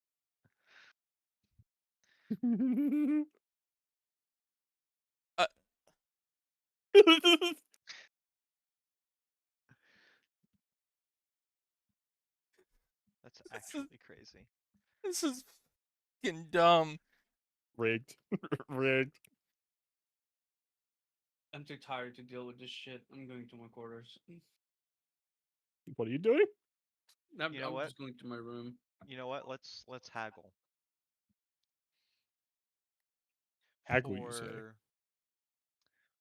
Uh, That's actually crazy. This is fucking dumb. Rigged. Rigged. I'm too tired to deal with this shit. I'm going to my quarters. What are you doing? I'm, You know I'm what? just going to my room. You know what? Let's haggle. Haggle, you say?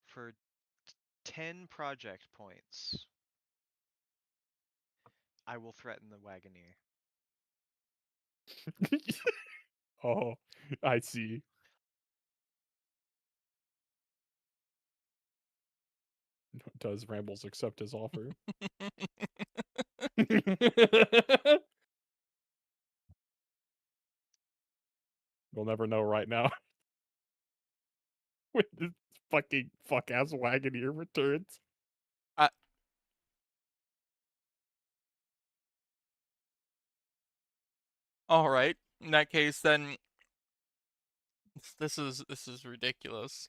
For 10 project points, I will threaten the Wagoneer. Oh, I see. Does Rambles accept his offer? We'll never know right now. When this fucking fuck ass Wagoneer returns. All right. In that case, then this is ridiculous.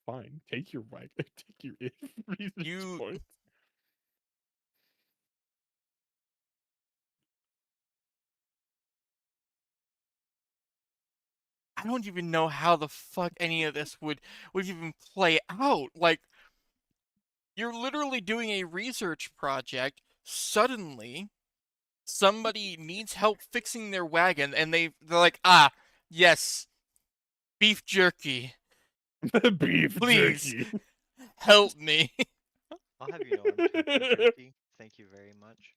Fine, take your wagon. Take your research You points. I don't even know how the fuck any of this would even play out. Like, you're literally doing a research project. Suddenly, somebody needs help fixing their wagon, and they're like, ah, yes, beef jerky. Beef Please. jerky. Help me. I'll have you know I'm turkey jerky. Thank you very much.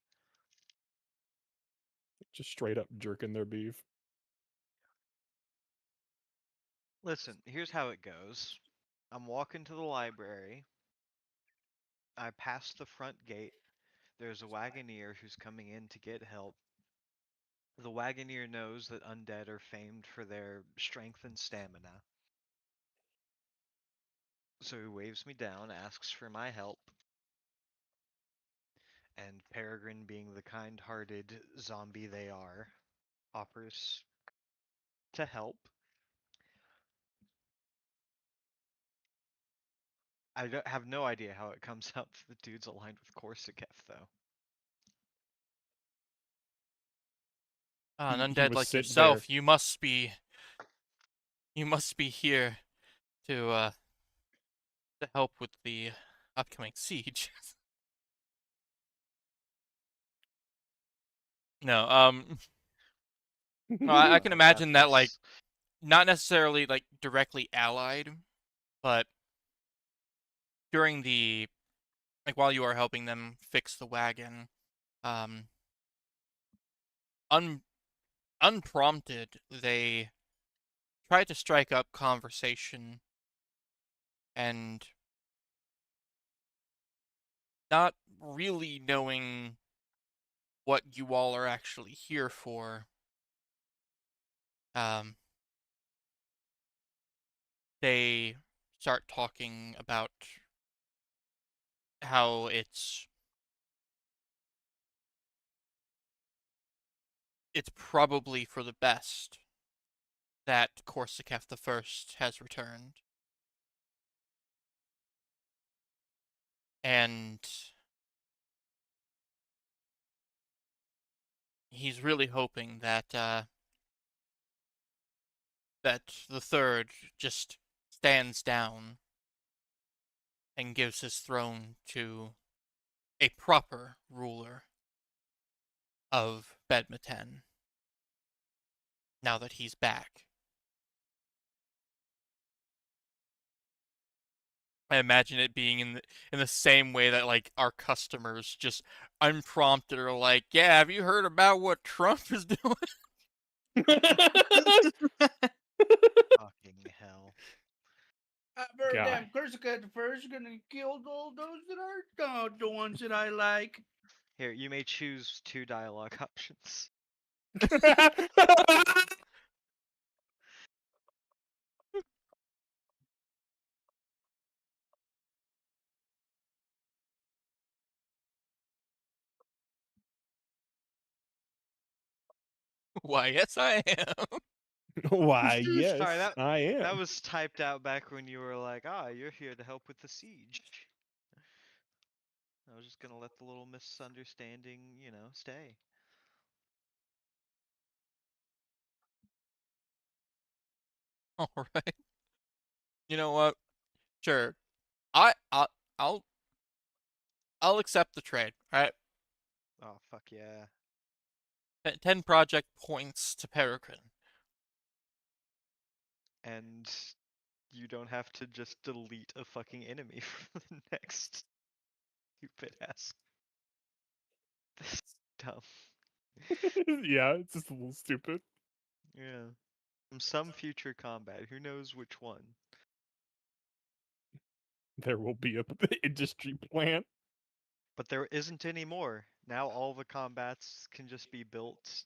Just straight up jerking their beef. Listen, here's how it goes. I'm walking to the library. I pass the front gate. There's a wagoneer who's coming in to get help. The wagoneer knows that undead are famed for their strength and stamina. So he waves me down, asks for my help, and Peregrine, being the kind-hearted zombie they are, offers to help. I have no idea how it comes out that the dude's aligned with Korsakev, though. An He undead was like sitting there. yourself, you must be here to help with the upcoming siege. No, no, I can imagine that, like, This. not necessarily like directly allied, but during the like while you are helping them fix the wagon, um, unprompted, they try to strike up conversation and not really knowing what you all are actually here for. Um, they start talking about how it's probably for the best that Korsakev the First has returned. And he's really hoping that that the Third just stands down and gives his throne to a proper ruler of Behdmeten now that he's back. I imagine it being in the same way that like our customers just unprompted are like, "Yeah, have you heard about what Trump is doing?" Fucking hell. Very God. damn Corsica the first gonna kill all those that are not the ones that I like. Here, you may choose 2 dialogue options. Why, yes, I am. Why, yes, Sorry, I that am. was typed out back when you were like, you're here to help with the siege. I was just gonna let the little misunderstanding, stay. All right. You know what? Sure. I I'll I'll accept the trade. All right. Oh, fuck yeah. 10 project points to Peregrine. And you don't have to just delete a fucking enemy from the next stupid ass. This is dumb. Yeah, it's just a little stupid. Yeah. From some future combat, who knows which one? There will be a industry plant. But there isn't any more. Now all the combats can just be built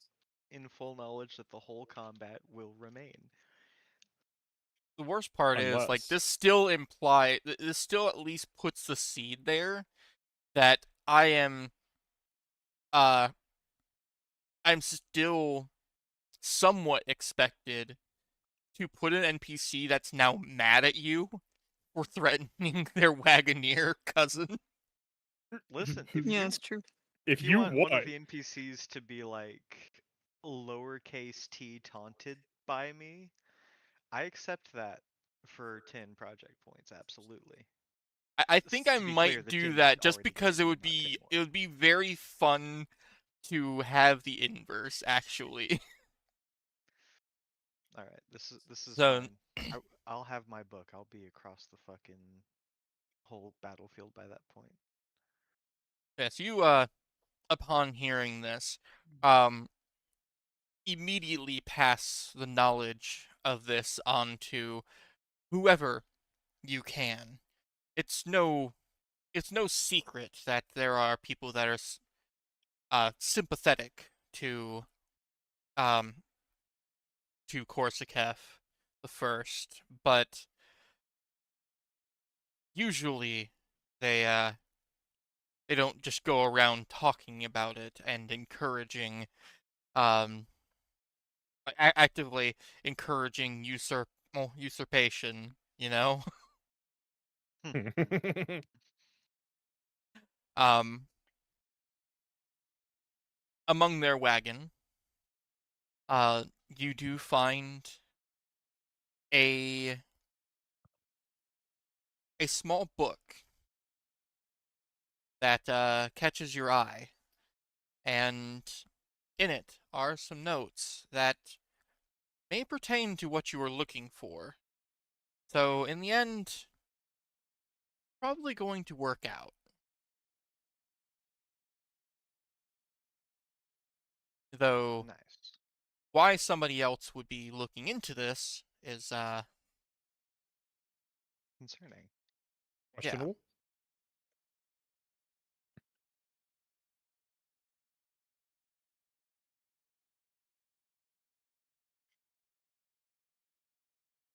in full knowledge that the whole combat will remain. The worst part is like Unless. this still at least puts the seed there that uh I'm still somewhat expected to put an NPC that's now mad at you for threatening their Wagoneer cousin. Listen, if Yeah, you it's true. if If you you want one of want, the NPCs to be like lowercase t taunted by me, I accept that for 10 project points, absolutely. I think I To be clear, might the do 10 you that should just already give because it me, would not 10 be more. it would be very fun to have the inverse actually. All right, this is So fine. I'll have my book. I'll be across the fucking whole battlefield by that point. yes, you upon hearing this, immediately pass the knowledge of this on to whoever you can. It's no it's no secret that there are people that are sympathetic um to Korsakov the first, but usually they they don't just go around talking about it and encouraging um actively encouraging usurpation, you know. um Among their wagon, you do find a a small book that catches your eye, and in it are some notes that may pertain to what you were looking for. So in the end, probably going to work out. Though Nice. why somebody else would be looking into this is Concerning. yeah. Questionable.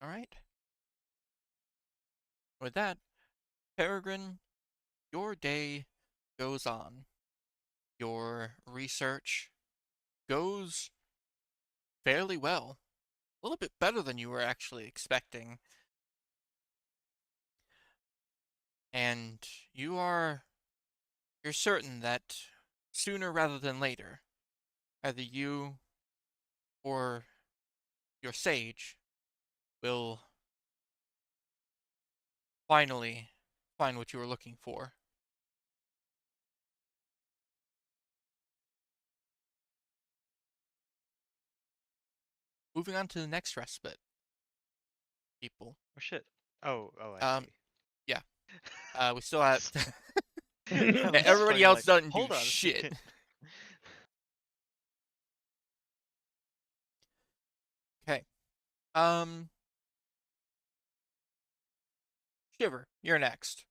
All right. With that, Peregrine, your day goes on. Your research goes fairly well. A little bit better than you were actually expecting. And you're certain that sooner rather than later, either you or your sage will finally find what you were looking for. Moving on to the next respite, people. Oh shit. Oh, I Um, see. yeah. We still have I was just everybody fucking else like, doesn't do hold on a shit. second. Okay. Shiver, you're next.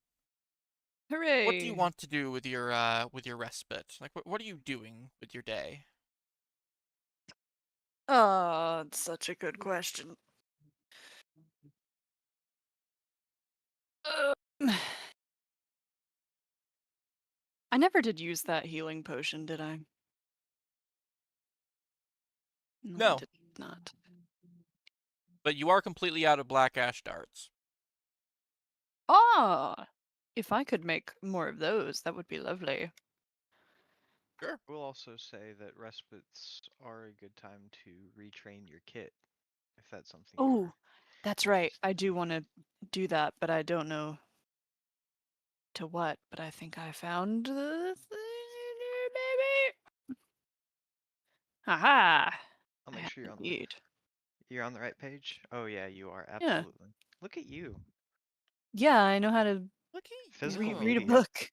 What do you Hooray! want to do with your respite? Like what are you doing with your day? Oh, it's such a good question. Um, I never did use that healing potion, did I? No, I No, did not. but you are completely out of black ash darts. Ah! If I could make more of those, that would be lovely. Sure. We'll also say that respites are a good time to retrain your kit, if that's something Oh, you're that's right. interested I do want to do that, but I don't know to what. But I think I found the thing, maybe. Haha! I'll I make have sure indeed. you're on the right page. Oh yeah, you are Yeah, absolutely. Look at you. yeah. I know how to Look at Physical read a you. media. book.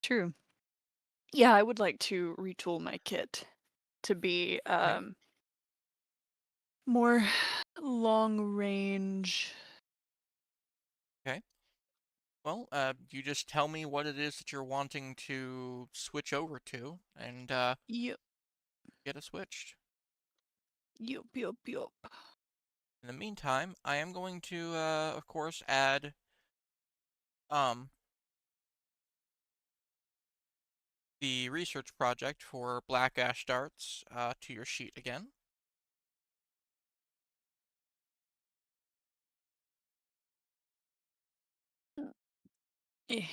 True. Yeah, I would like to retool my kit to be Okay. more long range. Okay. Well, you just tell me what it is that you're wanting to switch over to, and Yup, get it switched. yup, yup, yup. In the meantime, I am going to, of course, add um the research project for black ash darts to your sheet again. Eh.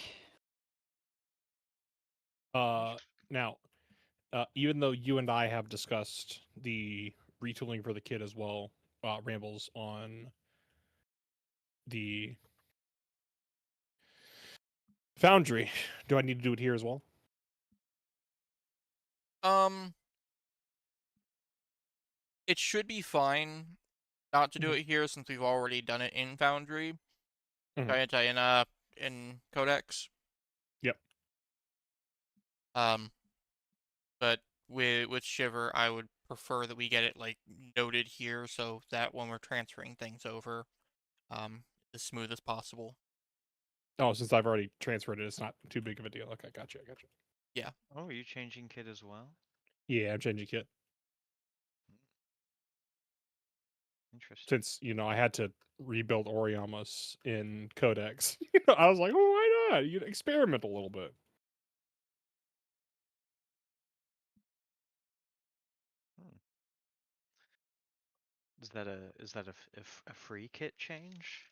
Uh, now, even though you and I have discussed the retooling for the kit as well, rambles on the foundry. Do I need to do it here as well? Um, it should be fine not to do Mhm. it here since we've already done it in Foundry. Mhm. In Codex. Yep. But with Shiver, I would prefer that we get it like noted here so that when we're transferring things over, as smooth as possible. Oh, since I've already transferred it, it's not too big of a deal. Okay, gotcha. Yeah. Oh, are you changing kit as well? Yeah, I'm changing kit Interesting. since I had to rebuild Oriamus in Codex. I was like, oh, why not? You experiment a little bit. Hmm. Is that a free kit change?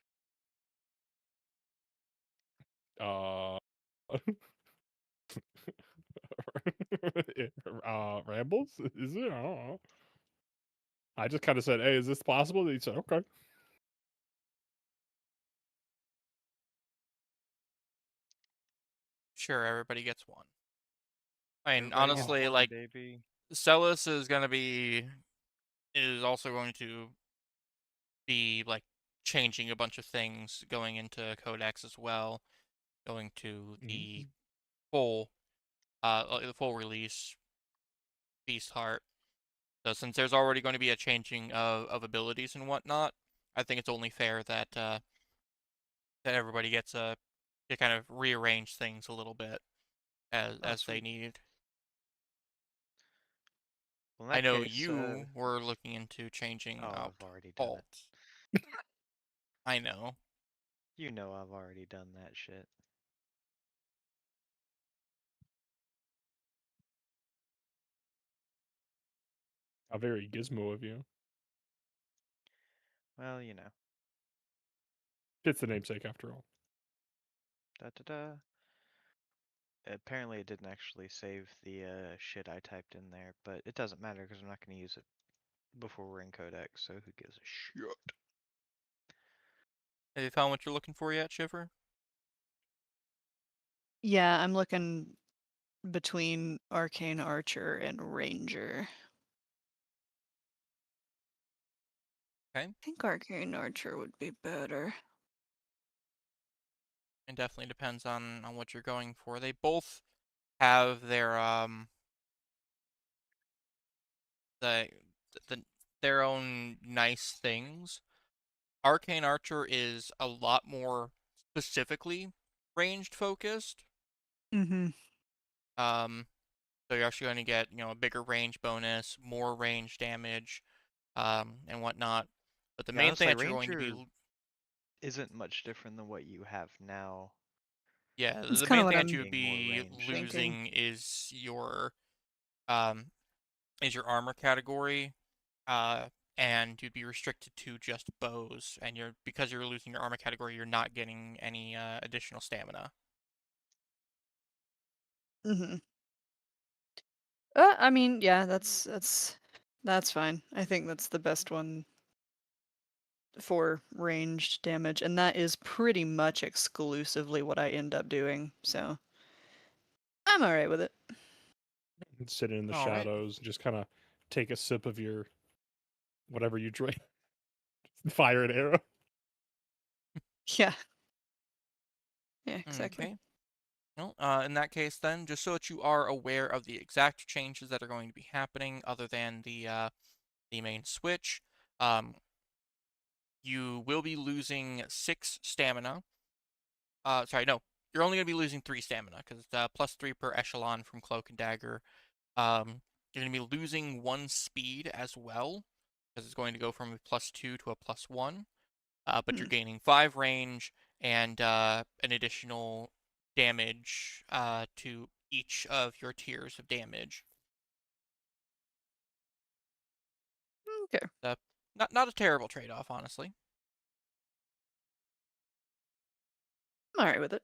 Uh, Rambles? Is it? I don't know. I just kind of said, "Hey, is this possible?" And he said, "Okay." Sure, everybody gets one. I mean, Everybody gets honestly, one, like baby. Celis is also going to be like changing a bunch of things going into Codex as well, going to Mhm. full the full release Beast Heart. So since there's already going to be a changing of abilities and whatnot, I think it's only fair that everybody gets to kind of rearrange things a little bit Oh, as they sweet. need. Well, in I that know case, you were looking into changing oh, out I've already done it. alt. I know. You know I've already done that shit. How very gizmo of you. Well, you know. It's the namesake after all. Da da da. Apparently, it didn't actually save the shit I typed in there, but it doesn't matter because I'm not going to use it before we're in Codex, so who gives a shit? Have you found what you're looking for yet, Shiver? Yeah, I'm looking between Arcane Archer and Ranger. Okay. I think Arcane Archer would be better. It definitely depends on what you're going for. They both have the, the their own nice things. Arcane Archer is a lot more specifically ranged focused. Mm-hmm. Um, so you're actually going to get a bigger range bonus, more range damage, and whatnot. But the Yeah, main thing honestly, that you're going to Ranger be isn't much different than what you have now. yeah, That's the kind of main what thing that you I'm would Being more be ranged. thinking. losing um is your armor category. Uh, and you'd be restricted to just bows, and because you're losing your armor category, you're not getting any additional stamina. Mm-hmm. I mean, yeah, that's fine. I think that's the best one for ranged damage, and that is pretty much exclusively what I end up doing. So I'm all right with it. Sit in the All right. shadows, just kind of take a sip of your whatever you drink, fire an arrow. Yeah. Yeah, exactly. Okay. Well, in that case, then, just so that you are aware of the exact changes that are going to be happening, other than the main switch, um, you will be losing 6 stamina. Sorry, no, you're only going to be losing 3 stamina because it's +3 per echelon from Cloak and Dagger. You're going to be losing 1 speed as well because it's going to go from a +2 to a +1. But you're Hmm. gaining 5 range and an additional damage to each of your tiers of damage. Okay. Uh, not a terrible trade-off, honestly. I'm all right with it.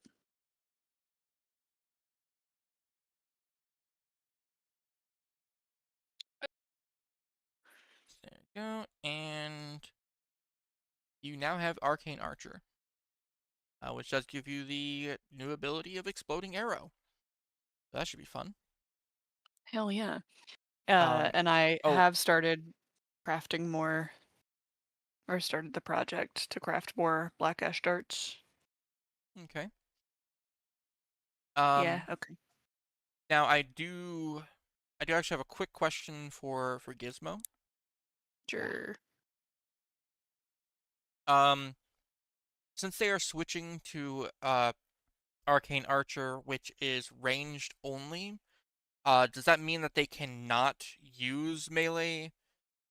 There you go, and you now have Arcane Archer, which does give you the new ability of Exploding Arrow. So that should be fun. Hell yeah. Um, And I oh, have started crafting more, or started the project to craft more black ash darts. Okay. Yeah, okay. Now I do actually have a quick question for Gizmo. Sure. Um, since they are switching to Arcane Archer, which is ranged only, does that mean that they cannot use melee,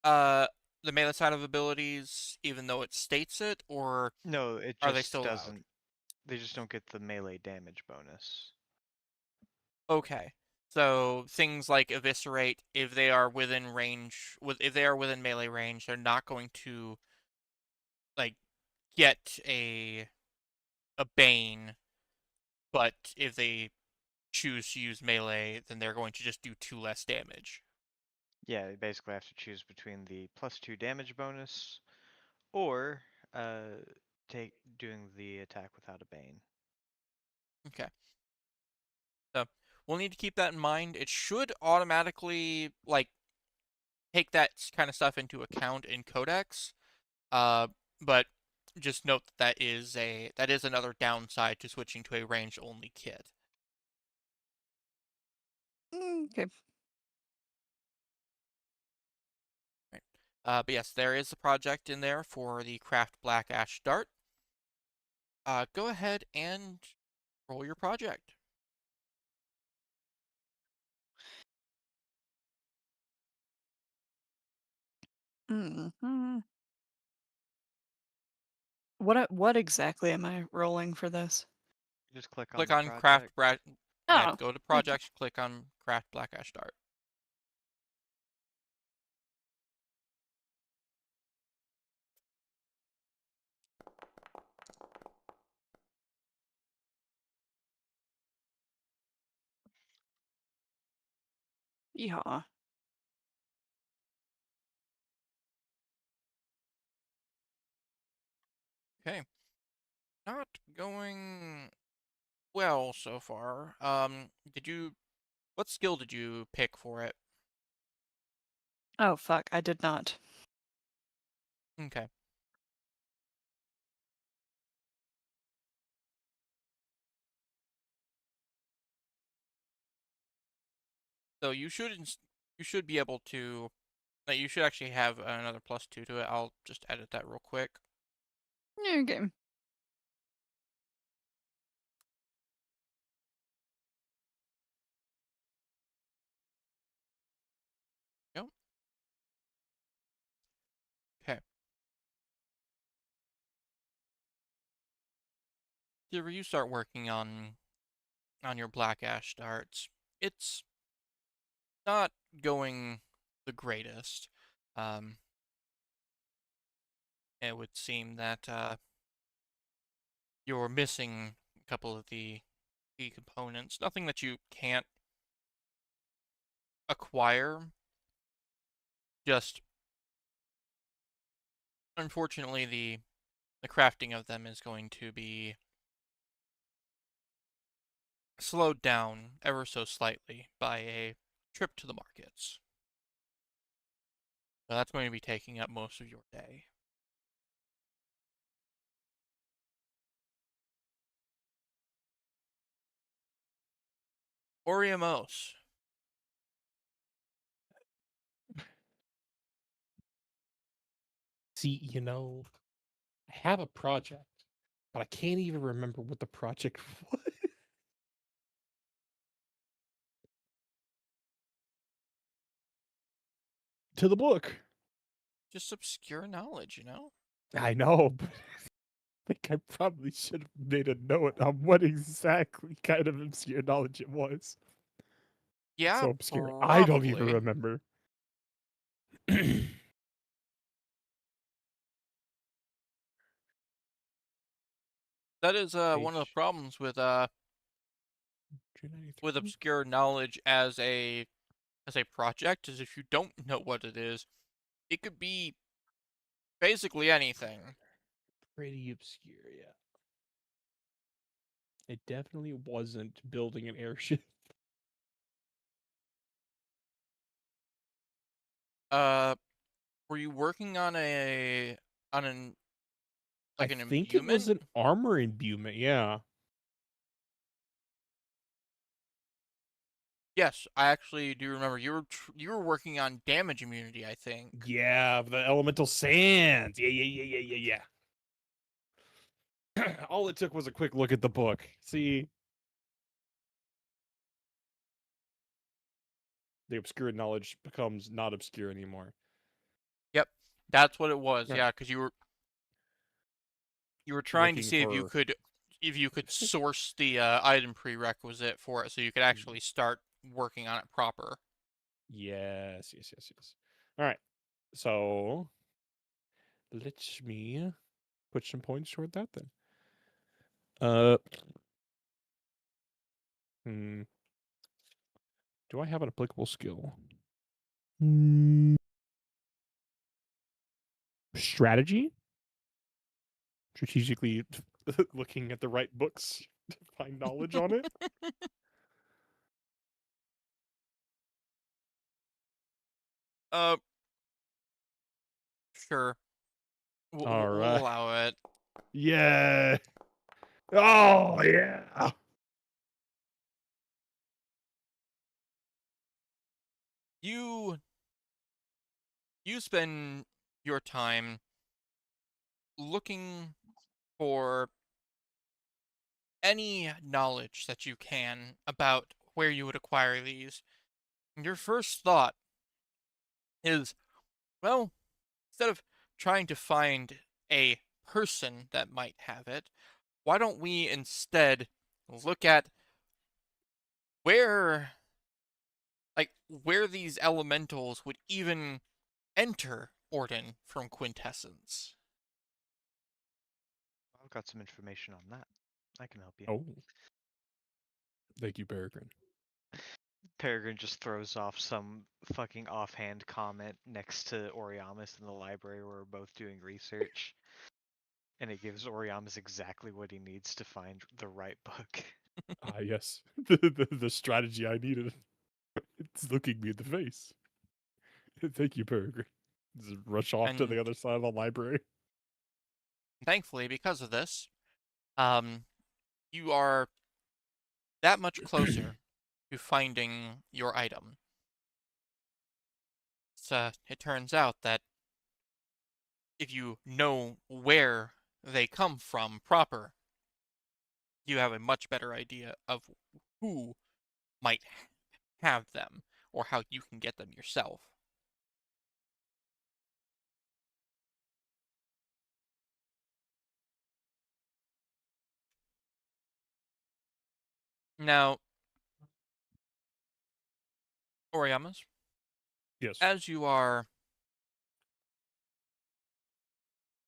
uh, the melee side of abilities, even though it states it, or No, it are they just still allowed? doesn't. They just don't get the melee damage bonus. Okay. So things like eviscerate, if they are within range, if they are within melee range, they're not going to like get a bane, but if they choose to use melee, then they're going to just do 2 less damage. Yeah, you basically have to choose between the +2 damage bonus or take doing the attack without a bane. Okay. So we'll need to keep that in mind. It should automatically like take that kind of stuff into account in Codex. But just note that is another downside to switching to a range only kit. Okay. Right. But yes, there is a project in there for the Craft Black Ash Dart. Go ahead and roll your project. Hmm. What exactly am I rolling for this? Just click on Click the on project. Yeah, Oh, go to okay. projects, click on Craft Black Ash Dart. Yeehaw. Okay. Not going well so far. What skill did you pick for it? Oh, fuck, I did not. Okay. So you should be able to, you should actually have another +2 to it. I'll just edit that real quick. Okay. Yep. Okay. Whenever you start working on your black ash darts, it's not going the greatest. Um, it would seem that you're missing a couple of the key components. Nothing that you can't acquire, just unfortunately the crafting of them is going to be slowed down ever so slightly by a trip to the markets. So that's going to be taking up most of your day. Oriamos. See, I have a project, but I can't even remember what the project was. To the book. Just obscure knowledge, you know? I know, but I think I probably should have made a note on what exactly kind of obscure knowledge it was. Yeah, So obscure. I don't even probably. remember. That is one of the Page problems with 293. obscure knowledge as a project is if you don't know what it is, it could be basically anything. Pretty obscure, yeah. It definitely wasn't building an airship. Uh Were you working on an I like an think it was imbuement? an armor imbuement. Yeah. Yes, I actually do remember you were working on damage immunity, I think. Yeah, the elemental sands. Yeah. All it took was a quick look at the book. See, the obscure knowledge becomes not obscure anymore. Yep, that's what it was. Right. Yeah, because you were trying to Looking see for if you could source the item prerequisite for it, so you could actually start working on it proper. yes. All right. So let me put some points toward that then. Hmm. Do I have an applicable skill? Strategy? Strategically looking at the right books to find knowledge on it? Uh, sure, All we'll right. allow it. Yeah. Oh, yeah. You spend your time looking for any knowledge that you can about where you would acquire these. Your first thought is, well, instead of trying to find a person that might have it, why don't we instead look at where where these elementals would even enter Orden from Quintessence? I've got some information on that. I can help you. Oh. Thank you, Peregrine. Peregrine just throws off some fucking offhand comment next to Oriamis in the library where we're both doing research. And it gives Oriamis exactly what he needs to find the right book. Ah, yes. The strategy I needed. It's looking me in the face. Thank you, Peregrine. Just rush off to the And other side of the library. thankfully, because of this, um, you are that much closer to finding your item. So it turns out that if you know where they come from proper, you have a much better idea of who might have them or how you can get them yourself. Now, Oriyamas, Yes. as you are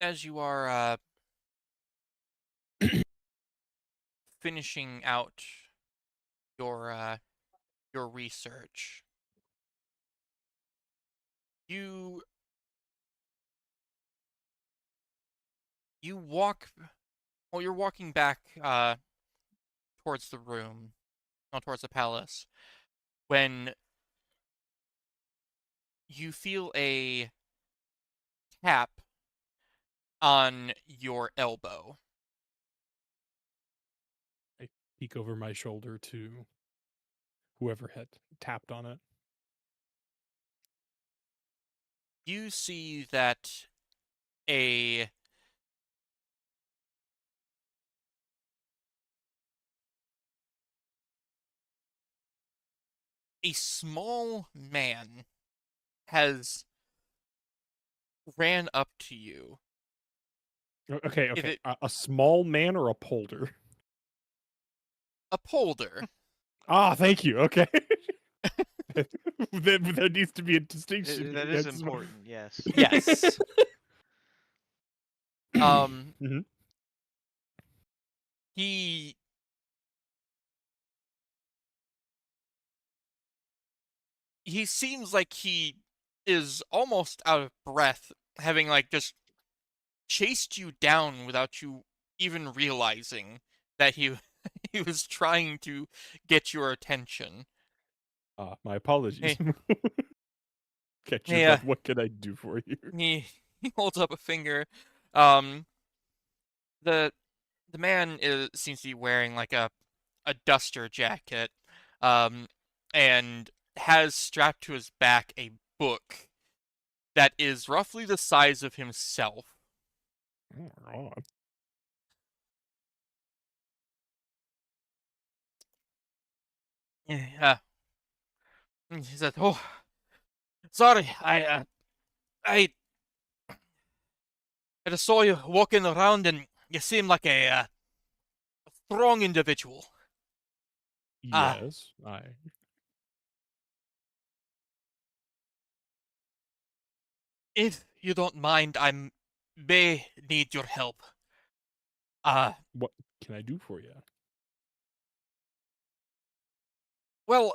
as you are finishing out your research, you you walk well you're walking back towards the room, not towards the palace, when you feel a tap on your elbow. I peek over my shoulder to whoever had tapped on it. You see that a a small man has ran up to you. Okay. If it A small man or a polder? a polder. Ah, thank you. Okay. there needs to be a distinction. That is important, yes. Yes. Mhm. He he seems like he is almost out of breath, having like just chased you down without you even realizing that he he was trying to get your attention. My apologies. Hey, catch your Yeah. breath. What can I do for you? He holds up a finger. Um, the the man seems to be wearing like a duster jacket, um, and has strapped to his back a book that is roughly the size of himself. Oh my god. Yeah. He said, "Oh, sorry, I just saw you walking around, and you seem like a strong individual. Uh, Yes, I. if you don't mind, I may need your help. Uh, What can I do for you? well,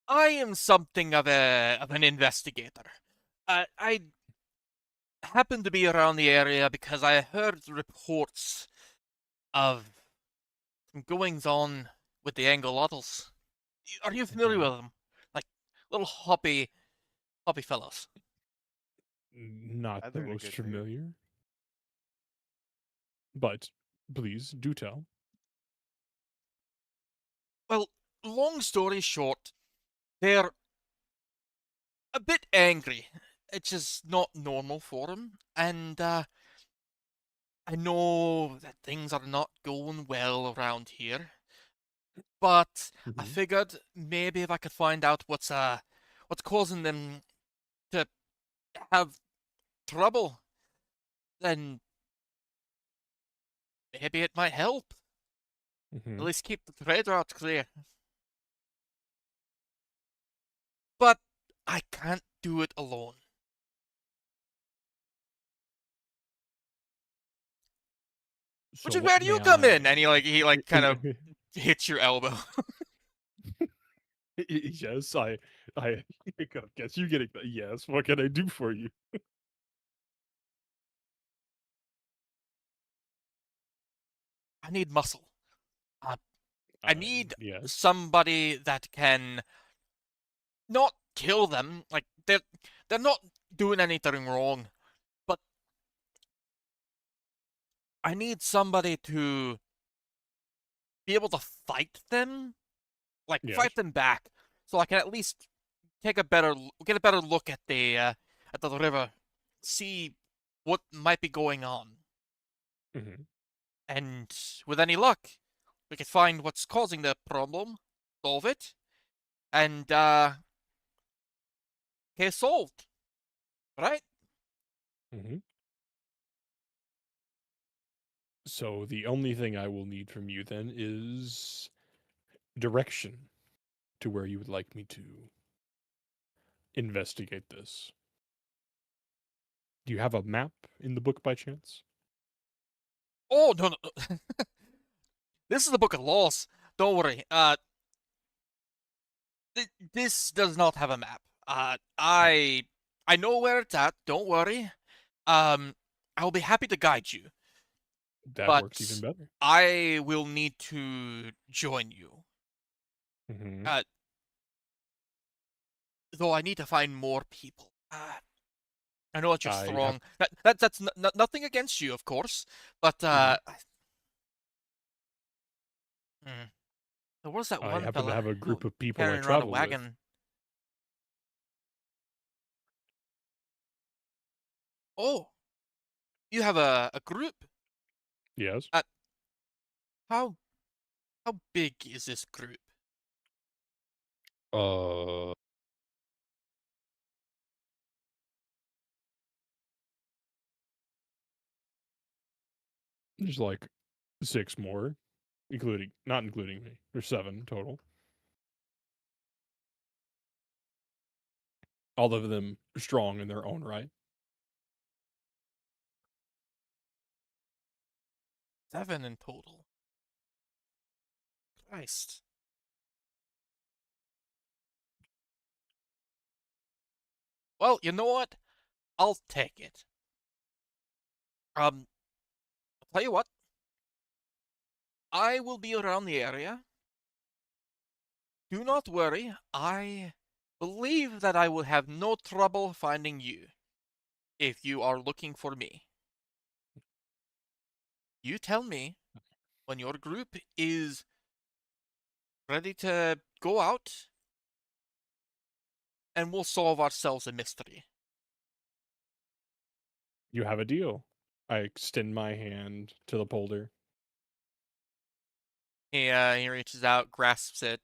I am something of an investigator. I happen to be around the area because I heard reports of some goings on with the Angolotls. Are you familiar with them? Like little hoppy fellows. Not the They're in a most good mood. familiar, but please do tell. Well, long story short, they're a bit angry. It's just not normal for them, and I know that things are not going well around here. But I Mhm. figured maybe if I could find out what's causing them to have trouble, then maybe it might help. At Mhm. least keep the trade routes clear. But I can't do it alone. Which So is what where may you come in. I? And he kind of hits your elbow. Yes, I guess you getting that. Yes, what can I do for you? I need muscle. Uh, I need Yes. somebody that can not kill them. Like they're not doing anything wrong, but I need somebody to be able to fight them, like Yes. fight them back, so I can at least get a better look at the river, see what might be going on, Mhm. and with any luck, we could find what's causing the problem, solve it, and case solved, right? Mhm. So the only thing I will need from you then is direction to where you would like me to investigate this. Do you have a map in the book by chance? Oh no. This is the Book of Laws. Don't worry. This does not have a map. Oh, I know where it's at. Don't worry. Um, I will be happy to guide you, that works even but better. I will need to join you. Mhm. Uh, though I need to find more people. I know that you're I have strong. That's nothing against you, of course, but mhm. hmm, there was that I one happen to fella have a who group of people I carrying around a travel with. wagon. Oh, you have a group. Yes. Uh, how how big is this group? Uh, there's like 6 more, including not including me. There's 7 total. All of them strong in their own right. 7 in total. Christ. Well, you know what? I'll take it. I'll tell you what. I will be around the area. Do not worry. I believe that I will have no trouble finding you if you are looking for me. You tell me when your group is ready to go out, and we'll solve ourselves a mystery. You have a deal. I extend my hand to the polder. He reaches out, grasps it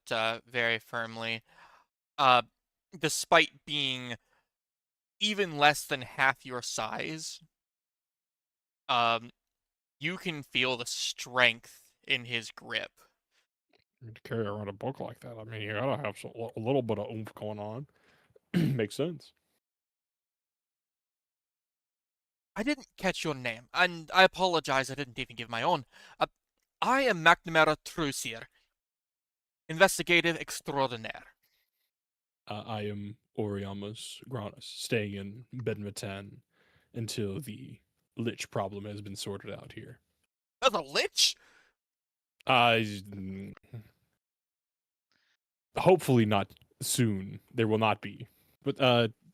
very firmly. Uh, Despite being even less than half your size, um, you can feel the strength in his grip. To carry around a book like that, I mean, you gotta have a little bit of oomph going on. Makes sense. I didn't catch your name, and I apologize I didn't even give my own. I am McNamara Trusier, investigative extraordinaire. I am Oriamus Granus, staying in Behdmeten until the lich problem has been sorted out here. As a lich? Mm, hopefully not soon. There will not be, but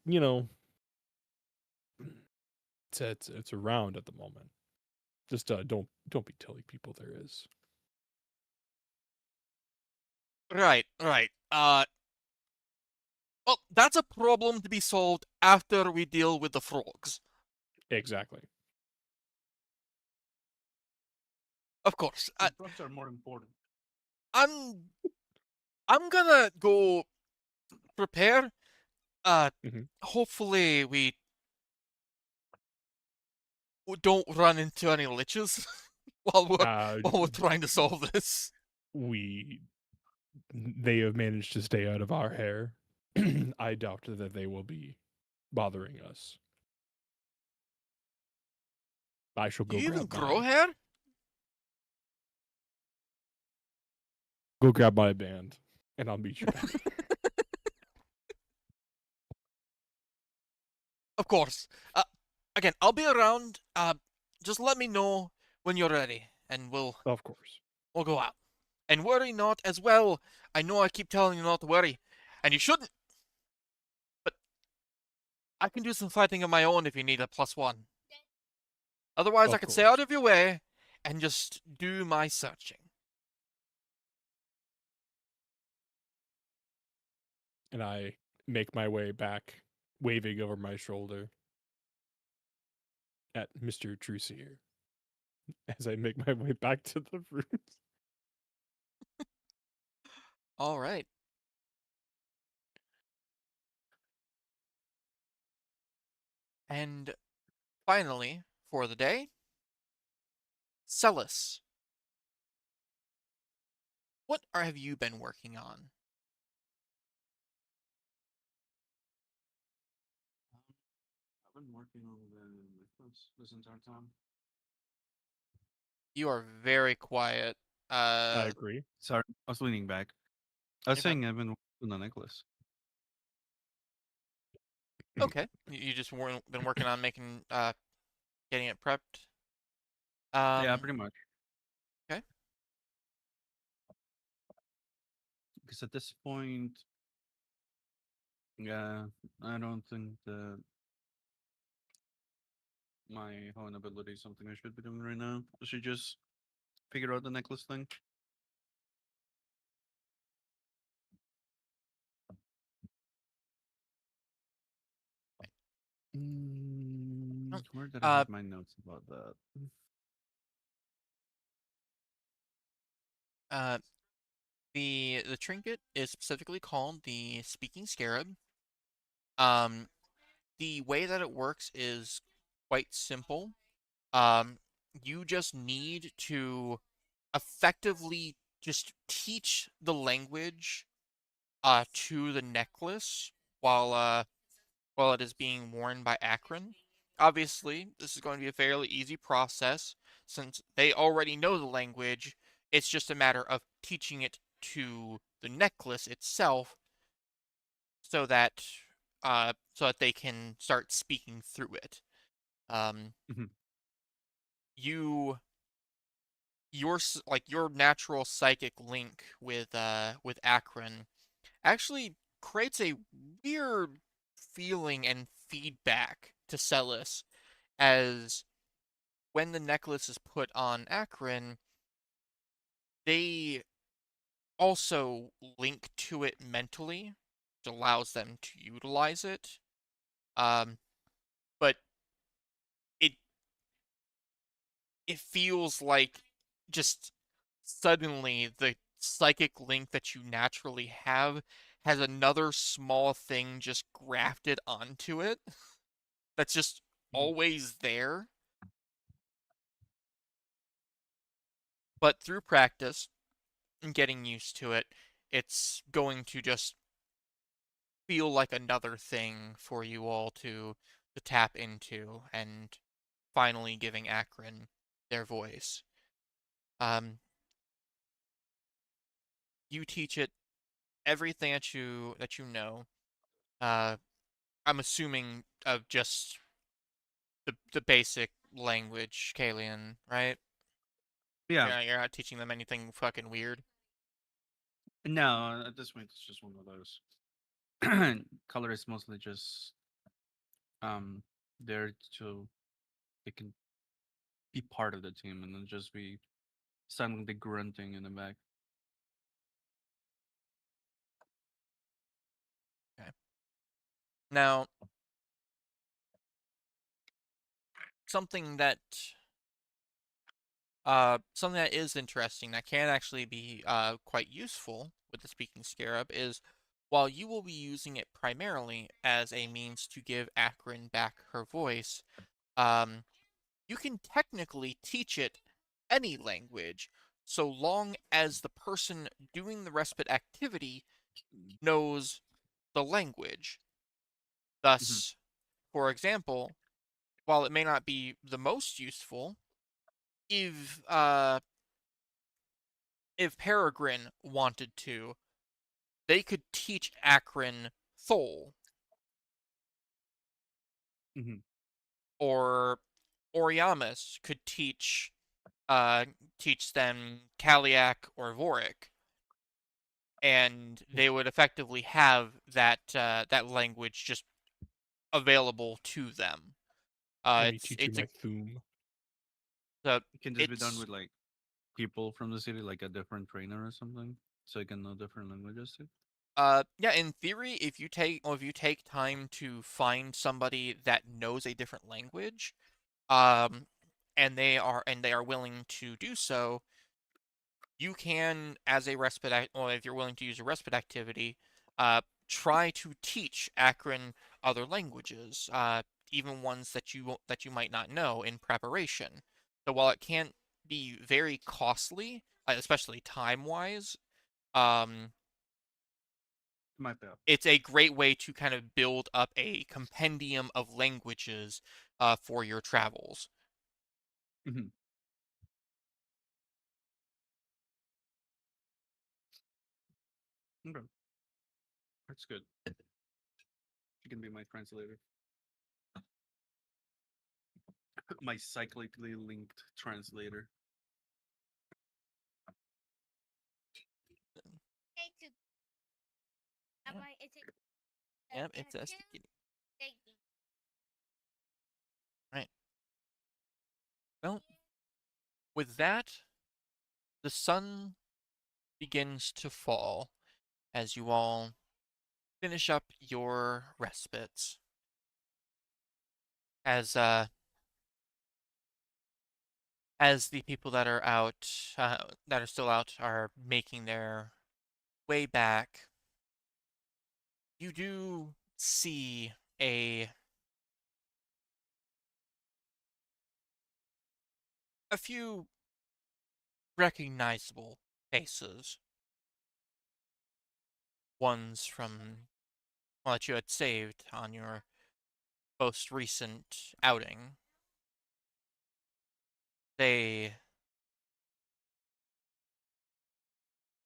you know, it's around at the moment. Just don't be telling people there is. Right, right. Well, that's a problem to be solved after we deal with the frogs. Exactly. Of course. The frogs are more important. I'm I'm gonna go prepare. Mhm. Hopefully we don't run into any liches while we're Uh, while we're trying to solve this. we they have managed to stay out of our hair. I doubt that they will be bothering us. I shall You go even grab grow my hair? band, and I'll meet you back. Of course. Again, I'll be around. Just let me know when you're ready, and Of course. we'll go out. And worry not as well. I know I keep telling you not to worry, and you shouldn't. But I can do some fighting of my own if you need a +1. Otherwise, I Of could stay course. out of your way and just do my searching. And I make my way back, waving over my shoulder at Mr. Trusier as I make my way back to the rooms. All right. And finally, for the day, Celis. Have you been working on? I've been working on the necklace this entire time. You are very quiet. I agree. Sorry, I was leaning back. I was Okay. saying I've been working on the necklace. Okay. You just weren't been working on making getting it prepped. Yeah, pretty much. Okay. Because at this point, yeah, I don't think that my own ability is something I should be doing right now. I should just figure out the necklace thing. Where did I Uh have my notes about that? uh the trinket is specifically called the Speaking Scarab. Um the way that it works is quite simple. Um you just need to effectively just teach the language to the necklace while while it is being worn by Akron. Obviously, this is going to be a fairly easy process since they already know the language. It's just a matter of teaching it to the necklace itself so that they can start speaking through it. Um, Mhm. you your natural psychic link with Akron actually creates a weird feeling and feedback to Celis, as when the necklace is put on Akron, they also link to it mentally, which allows them to utilize it. Um, but it it feels like just suddenly the psychic link that you naturally have has another small thing just grafted onto it that's just Mhm. always there. But through practice and getting used to it, it's going to just feel like another thing for you all to tap into, and finally giving Akron their voice. Um, you teach it everything that you know. Uh, I'm assuming of just the basic language, Kalian, right? Yeah. You're not teaching them anything fucking weird. No, at this point, it's just one of those. Color is mostly just um there so they can be part of the team and then just be silently grunting in the back. Okay. Now, something that something that is interesting that can actually be quite useful with the speaking scarab is, while you will be using it primarily as a means to give Akron back her voice, um, you can technically teach it any language so long as the person doing the respite activity knows the language. Mhm. Thus, for example, while it may not be the most useful, if Peregrine wanted to, they could teach Akron Thol, Mhm. or Oriamus could uh teach them Kaliak or Vorik, and they would effectively have that language just available to them. Let me It's teach you it's a my Thum. It can just be done it's with like people from the city, like a different trainer or something, so you can know different languages too. yeah, in theory, if you take time to find somebody that knows a different language, um, and they are willing to do so, you can, as a or if you're willing to use a respite activity, try to teach Akron other languages, even ones that you might not know in preparation. So while it can't be very costly, especially time-wise, um, My bad. it's a great way to kind of build up a compendium of languages for your travels. Mhm. Okay, that's good. She can be my translator, my cyclically linked translator. Yep, it's a sticky. Right. Well, with that, the sun begins to fall as you all finish up your respites. As as the people that are still out are making their way back, you do see a few recognizable faces. Ones from, well, that you had saved on your most recent outing. They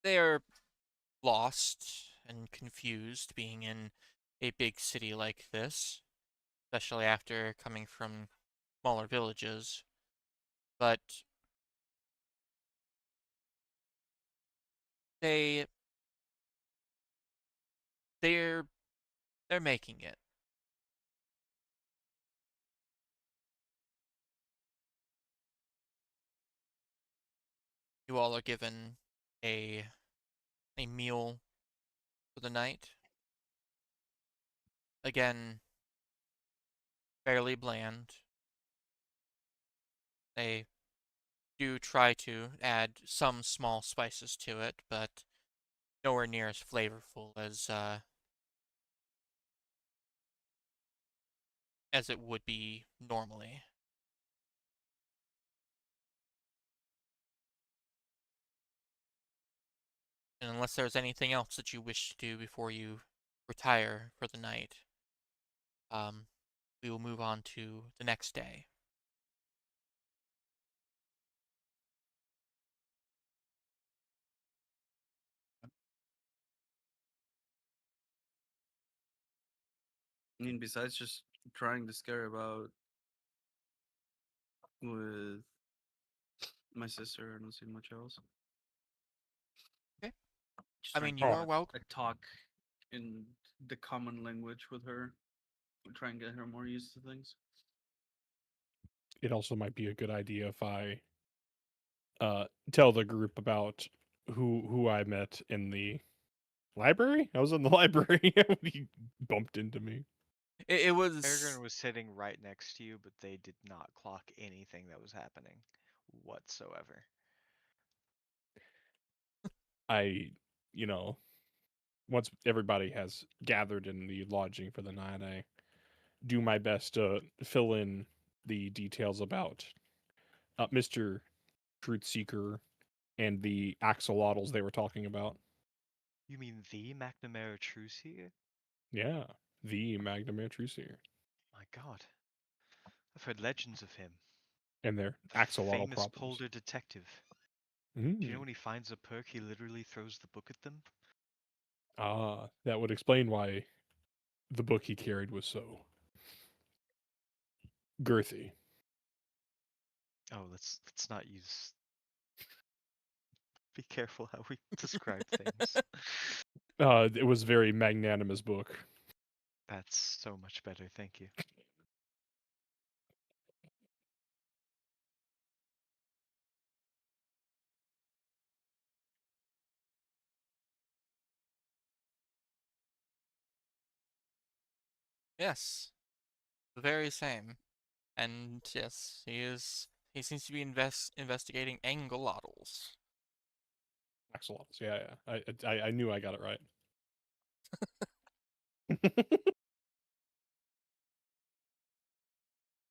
they are lost and confused being in a big city like this, especially after coming from smaller villages. But they they're making it. You all are given a meal for the night. Again, fairly bland. They do try to add some small spices to it, but nowhere near as flavorful as it would be normally. And unless there's anything else that you wish to do before you retire for the night, um, we will move on to the next day. I mean, besides just trying to scare about with my sister, I don't see much else. Okay. Just I trying mean, to you have are welcome. a talk in the common language with her. Try and get her more used to things. It also might be a good idea if I tell the group about who I met in the library. I was in the library when he bumped into me. It was Peregrine was sitting right next to you, but they did not clock anything that was happening whatsoever. I, you know, once everybody has gathered in the lodging for the night, I do my best to fill in the details about Mr. Truth Seeker and the axolotls they were talking about. You mean the McNamara Trucier? Yeah, the Magnum Truth Seeker My god. I've heard legends of him. and their The axolotl famous problems. polder detective. Do you know Mm. when he finds a perk, he literally throws the book at them? Ah, that would explain why the book he carried was so girthy. Oh, let's not use. Be careful how we describe things. It was a very magnanimous book. That's so much better, thank you. yes, the very same. And yes, he seems to be investigating angelotls. Axolotls. Yeah, yeah. I knew I got it right.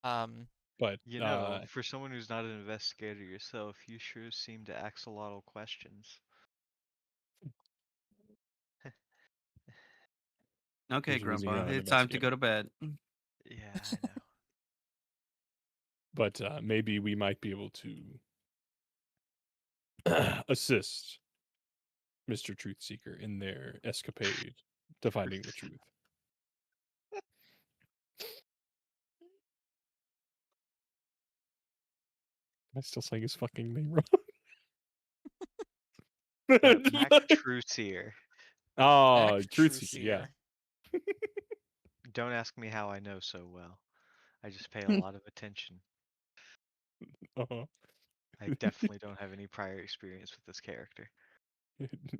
Um, But You know, for someone who's not an investigator yourself, you sure seem to axolotl questions. Okay, there's a reason you're Grandpa, not an it's time to investigator. go to bed. Yeah, I know. But maybe we might be able to assist Mr. Truth Seeker in their escapade to finding the truth. Am I still saying his fucking name wrong? Mac Trucier. Ah, Mac Truth Seeker, yeah. Trucier. Don't ask me how I know so well. I just pay a lot of attention. Uh-huh. I definitely don't have any prior experience with this character.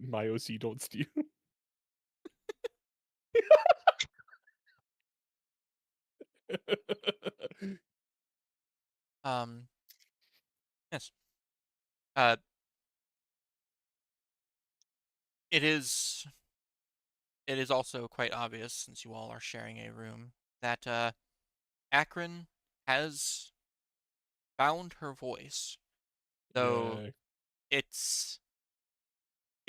My OC don't steal. Um, yes. Uh, it is also quite obvious, since you all are sharing a room, that Akron has found her voice. Though Yay. it's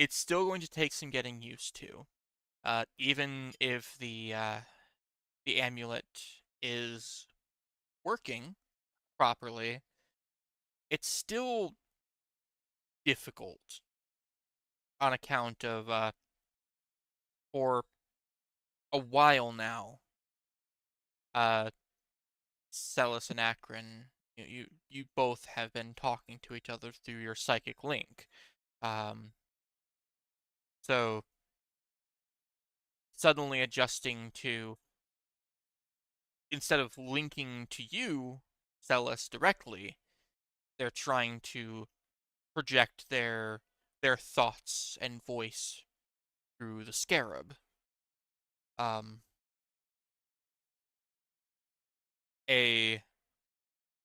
still going to take some getting used to. Even if the amulet is working properly, it's still difficult on account of for a while now, Celis and Akron, you both have been talking to each other through your psychic link. Um, so suddenly adjusting to, instead of linking to you, Celis, directly, they're trying to project their thoughts and voice through the scarab. Um, a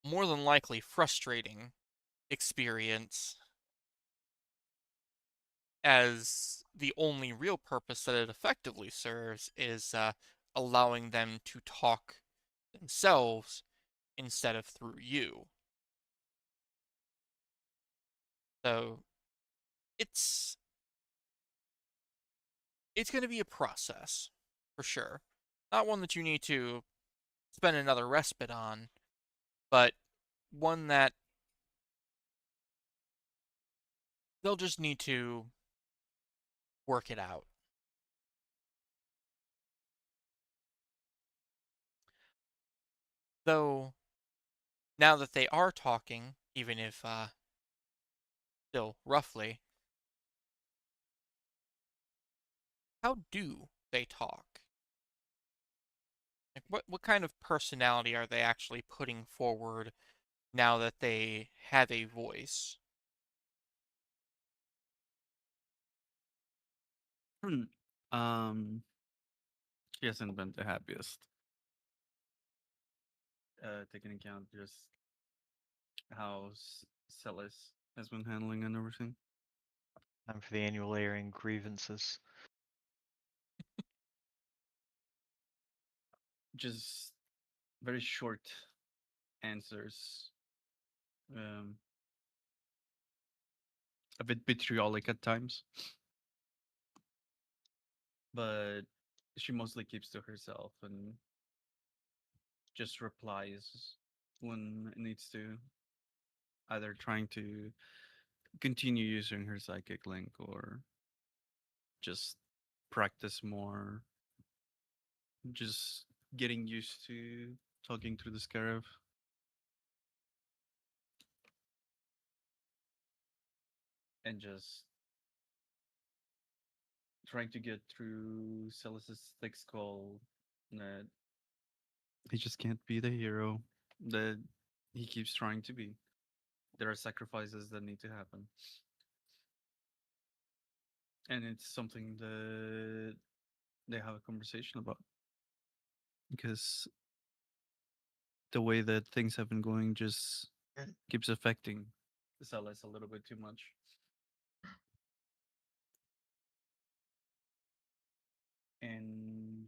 more than likely frustrating experience, as the only real purpose that it effectively serves is allowing them to talk themselves instead of through you. So it's it's going to be a process for sure. Not one that you need to spend another respite on, but one that they'll just need to work it out. Though now that they are talking, even if still roughly, how do they talk? Like what kind of personality are they actually putting forward now that they have a voice? Hmm. Um, he hasn't been the happiest. Taking account just how Celis has been handling and everything. Time for the annual airing grievances. Just very short answers. Um, a bit vitriolic at times, but she mostly keeps to herself and just replies when it needs to, either trying to continue using her psychic link or just practice more, just getting used to talking through the scarab and just trying to get through Celis's thick skull that he just can't be the hero that he keeps trying to be. There are sacrifices that need to happen. And it's something that they have a conversation about because the way that things have been going just keeps affecting Celis a little bit too much. And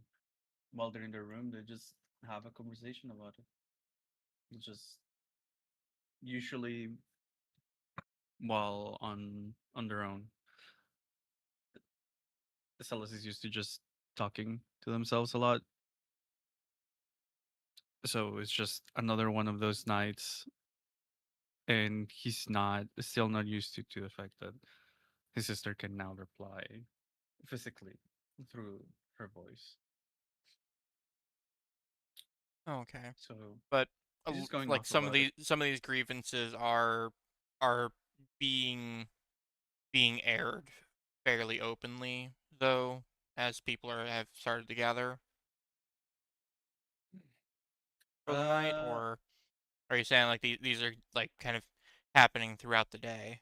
while they're in their room, they just have a conversation about it. It's just usually while on their own. Celis is used to just talking to themselves a lot. So it's just another one of those nights, and he's not still not used to the fact that his sister can now reply physically through her voice. Okay, So but he's just going like off about it. some of these grievances are being aired fairly openly, though, as people have started to gather for the night, Uh, or are you saying like these are like kind of happening throughout the day?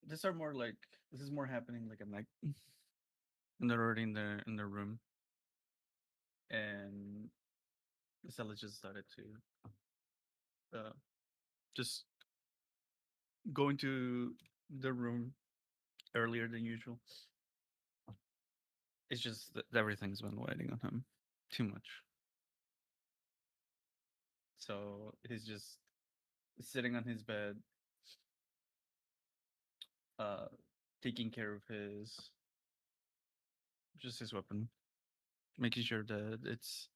these are more like this is more happening like at night, and they're already in their room, and Stella just started to just go into the room earlier than usual. It's just that everything's been waiting on him too much. So he's just sitting on his bed, uh, taking care of his just his weapon, making sure that it's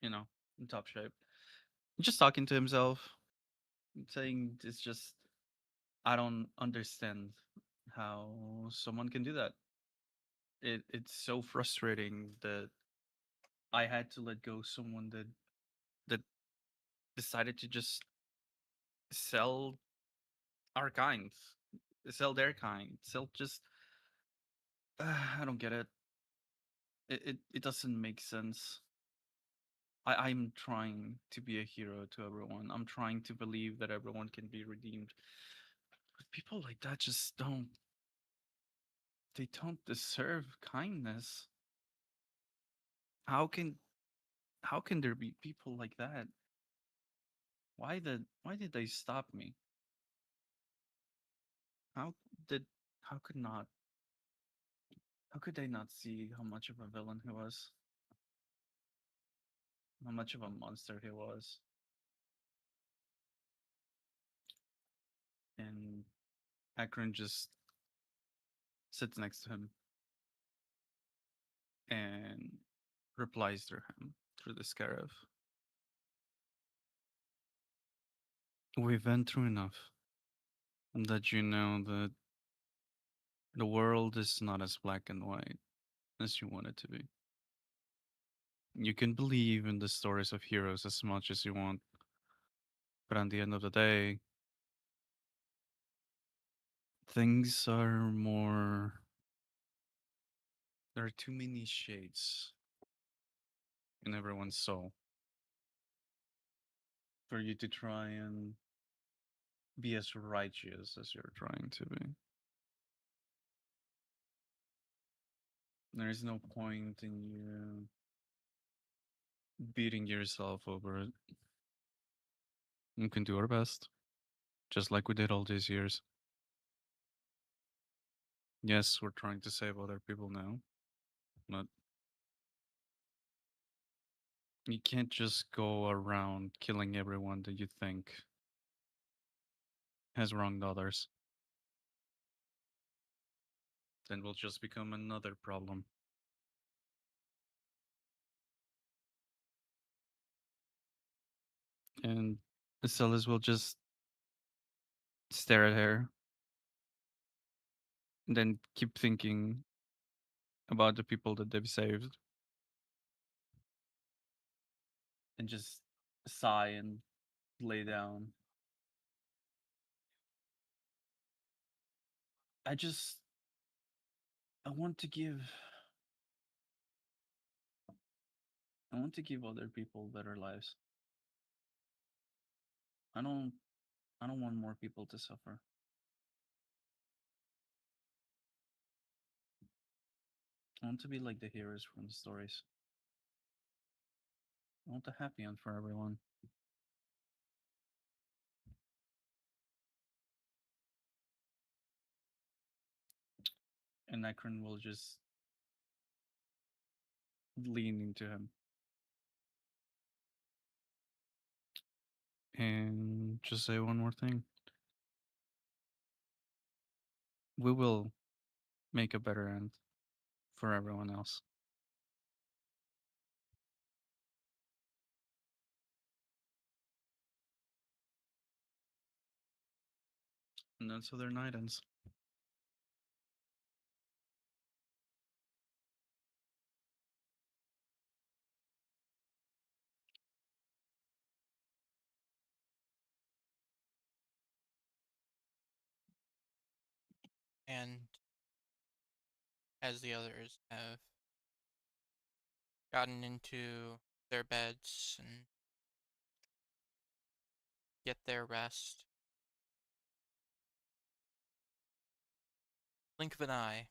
in top shape. Just talking to himself, saying it's just I don't understand how someone can do that. It's so frustrating that I had to let go someone that decided to just sell our kind, sell their kind, sell just I don't get it. it doesn't make sense. I'm trying to be a hero to everyone. I'm trying to believe that everyone can be redeemed. But people like that just don't. They don't deserve kindness. How can how can there be people like that? Why did they stop me? How did how could not how could they not see how much of a villain he was? How much of a monster he was? And Akron just sits next to him and replies through him, through the scarab. We've been through enough. And that you know that the world is not as black and white as you want it to be. You can believe in the stories of heroes as much as you want, but at the end of the day, things are more. There are too many shades in everyone's soul for you to try and be as righteous as you're trying to be. There is no point in you beating yourself over it. You can do our best, just like we did all these years. Yes, we're trying to save other people now, but you can't just go around killing everyone that you think has wronged others. Then we'll just become another problem. And Celis will just stare at her and then keep thinking about the people that they've saved and just sigh and lay down. I just I want to give I want to give other people better lives. I don't I don't want more people to suffer. I want to be like the heroes from the stories. I want a happy end for everyone. And Akron will just lean into him and just say one more thing. We will make a better end for everyone else. And that's how their night ends. And as the others have gotten into their beds and get their rest, blink of an eye,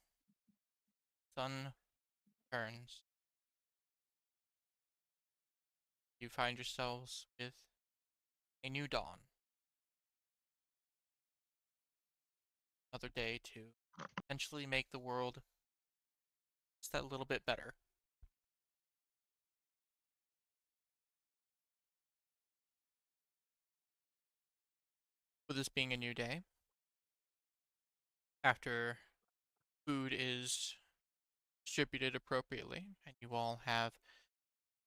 sun turns. You find yourselves with a new dawn. Another day to potentially make the world just that little bit better. With this being a new day, after food is distributed appropriately and you all have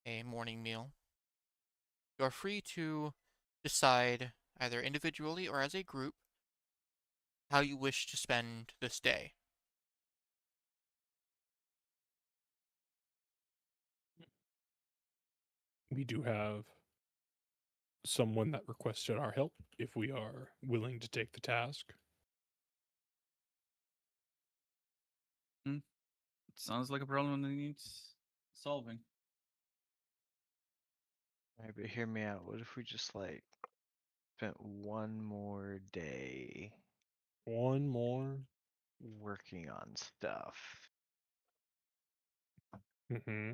a morning meal, you are free to decide, either individually or as a group, how you wish to spend this day. We do have someone that requested our help if we are willing to take the task. Sounds like a problem that needs solving. Alright, but hear me out. What if we just like spent one more day One more. working on stuff? Mm-hmm.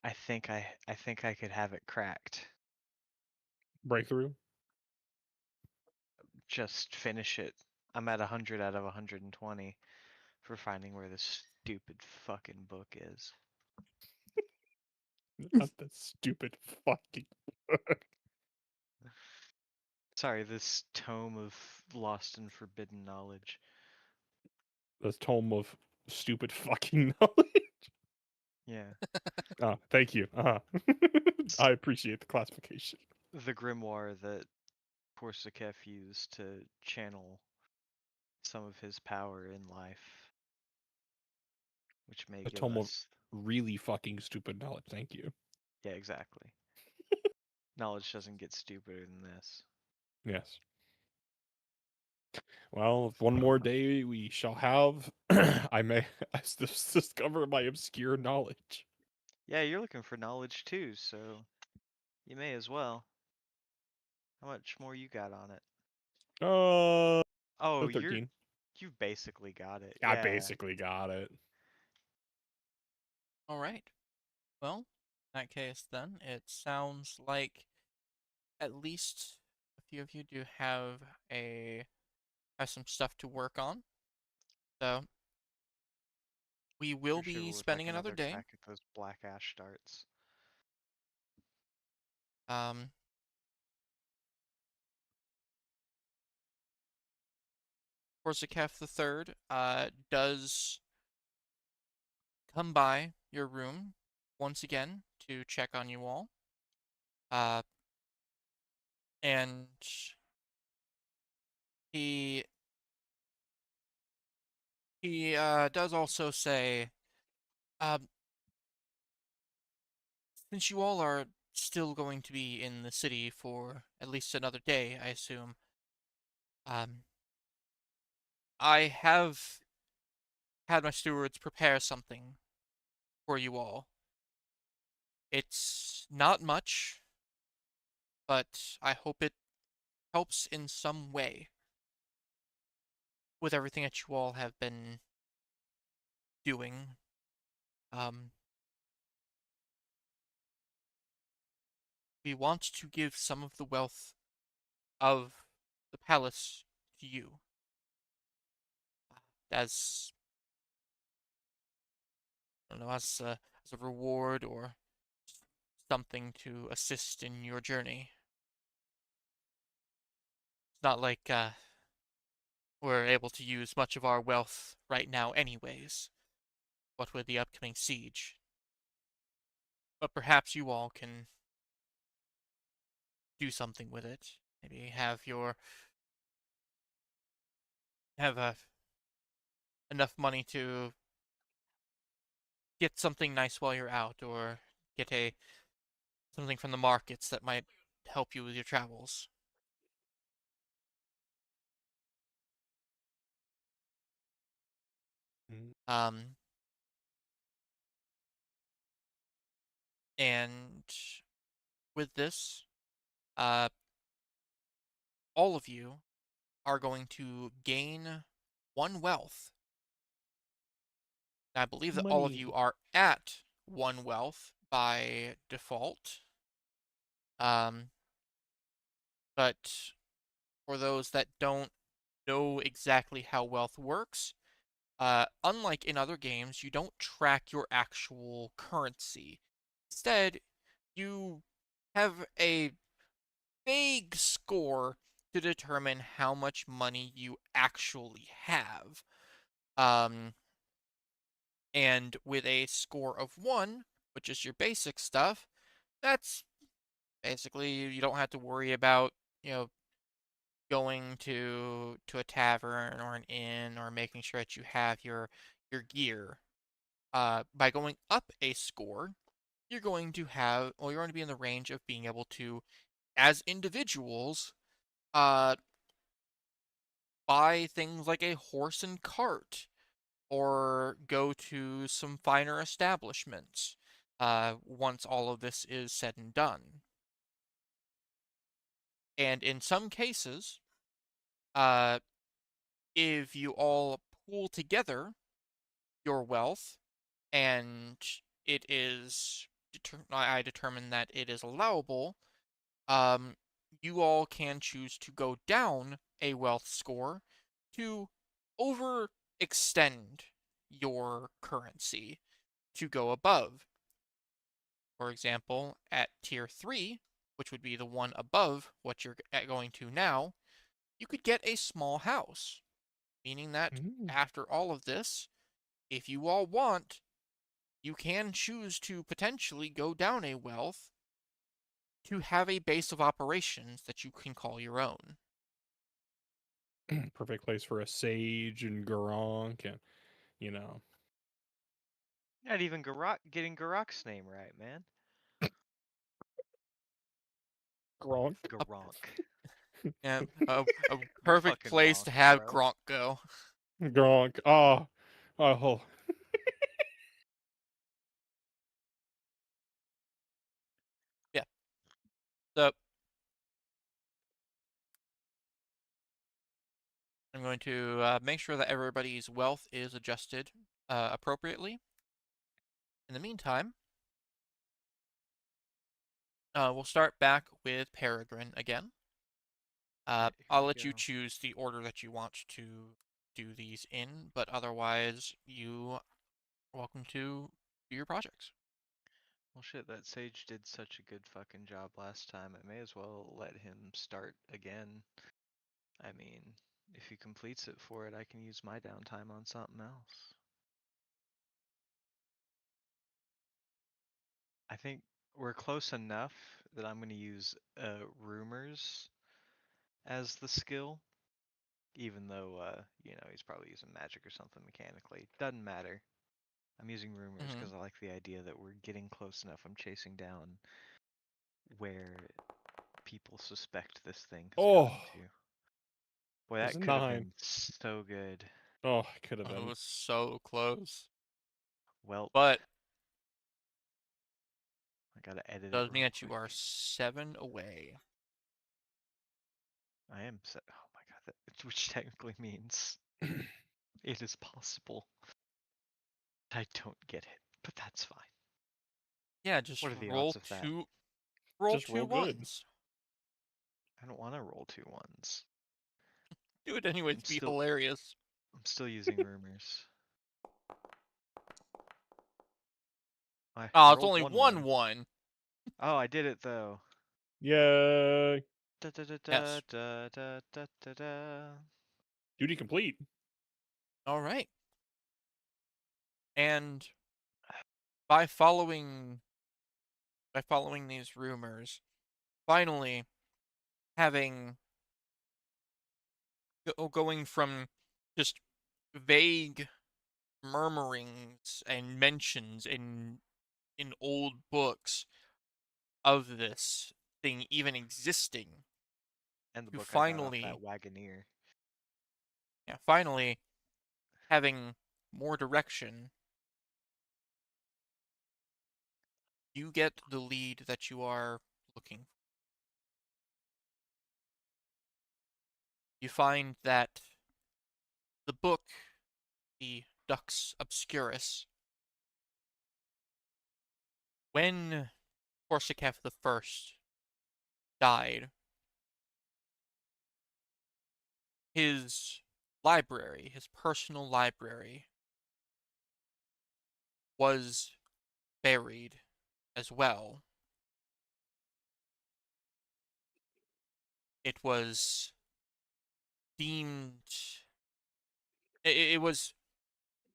I think I could have it cracked. Breakthrough. Just finish it. I'm at 100 out of 120 for finding where this stupid fucking book is. Not that stupid fucking. Sorry, this tome of lost and forbidden knowledge. The tome of stupid fucking knowledge. Yeah. Thank you. I appreciate the classification. The grimoire that Korsakov used to channel some of his power in life, which may A give tome of us. really fucking stupid knowledge. Thank you. Yeah, exactly. Knowledge doesn't get stupider than this. Yes. Well, one more day we shall have. I may discover my obscure knowledge. Yeah, you're looking for knowledge too, so you may as well. How much more you got on it? Oh, Oh, 13. you've basically got it. I Yeah. basically got it. All right. Well, in that case, then it sounds like at least a few of you do have some stuff to work on. So we will For sure be would like spending another another day. crack at those black ash darts. Um, Korsakov the Third does come by your room once again to check on you all. Uh, and he does also say, um, since you all are still going to be in the city for at least another day, I assume, um, I have had my stewards prepare something for you all. It's not much, but I hope it helps in some way with everything that you all have been doing. Um, we want to give some of the wealth of the palace to you as I don't know, as a reward or something to assist in your journey. It's not like we're able to use much of our wealth right now, anyways. What with the upcoming siege, but perhaps you all can do something with it. Maybe have enough money to get something nice while you're out, or get something from the markets that might help you with your travels. Mm. Um, and with this, uh, all of you are going to gain one wealth. I believe that all of you Money. are at one wealth by default. Um, but for those that don't know exactly how wealth works, unlike in other games, you don't track your actual currency. Instead, you have a vague score to determine how much money you actually have. Um, and with a score of 1, which is your basic stuff, that's basically you don't have to worry about, you know, going to a tavern or an inn or making sure that you have your gear. By going up a score, you're going to you're going to be in the range of being able to, as individuals, uh, buy things like a horse and cart or go to some finer establishments. once all of this is said and done. And in some cases, if you all pool together your wealth and it is I determine that it is allowable, you all can choose to go down a wealth score to overextend your currency to go above. For example, at tier 3, which would be the one above what you're going to now, you could get a small house, meaning that Mm. after all of this, if you all want, you can choose to potentially go down a wealth to have a base of operations that you can call your own. Perfect place for a sage and Garunk and you know. Not even getting Garok's name right, man. Gronk. Garunk. And a You're perfect fucking place wrong, to have bro. Gronk go. Gronk. Oh. Oh. Yeah. So I'm going to make sure that everybody's wealth is adjusted appropriately. In the meantime, we'll start back with Peregrine again. Alright, here I'll we let you go. choose the order that you want to do these in, but otherwise, you are welcome to do your projects. Well, shit, that sage did such a good fucking job last time. I may as well let him start again. I mean, if he completes it for it, I can use my downtime on something else. I think we're close enough that I'm going to use rumors as the skill, even though, he's probably using magic or something mechanically. Doesn't matter. I'm using rumors Mm-hmm. because I like the idea that we're getting close enough. I'm chasing down where people suspect this thing is Oh. going to. Boy, There's that a could have 9. been so good. Oh, it could have It been. was so close, Welp. but I gotta edit it does mean real that you quick. are 7 away. I am set. Oh my god, which technically means it is possible. I don't get it, but that's fine. Yeah, just What are the roll odds of that? roll Just two roll good. ones. I don't want to roll 2 1s. Do it anyways, I'm be still hilarious. I'm still using rumors. I Oh, it's rolled only 1 one 1. one. Oh, I did it though. Yay. Da da da da Yes. da da da da da. Duty complete. All right. And by following these rumors, finally having going from just vague murmurings and mentions in old books of this thing even existing And the to book I got off that finally, Wagoneer. yeah, finally having more direction, you get the lead that you are looking for. You find that the book, the Dux Obscurus, when Korsakef the First died, his library, his personal library, was buried as well. It was deemed, it was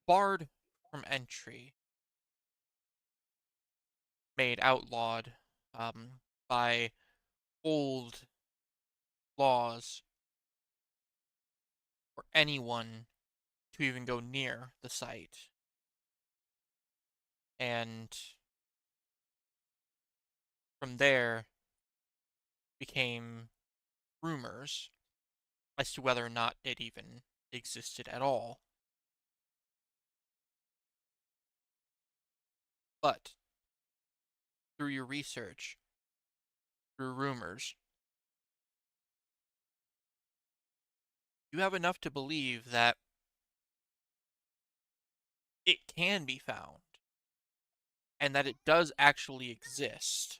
barred from entry, made outlawed by old laws for anyone to even go near the site. And from there became rumors as to whether or not it even existed at all. But through your research, through rumors, you have enough to believe that it can be found and that it does actually exist.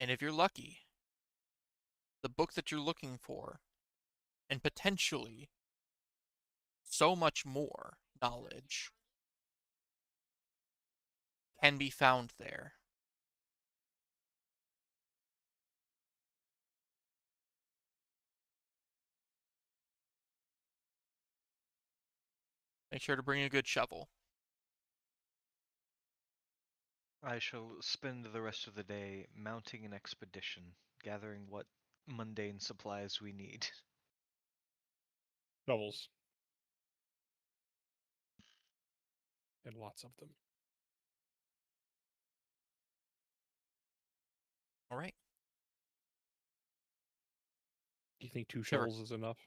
And if you're lucky, the book that you're looking for, and potentially so much more knowledge, can be found there. Make sure to bring a good shovel. I shall spend the rest of the day mounting an expedition, gathering what mundane supplies we need. Shovels. And lots of them. All right. Do you think 2 Shiver. shovels is enough?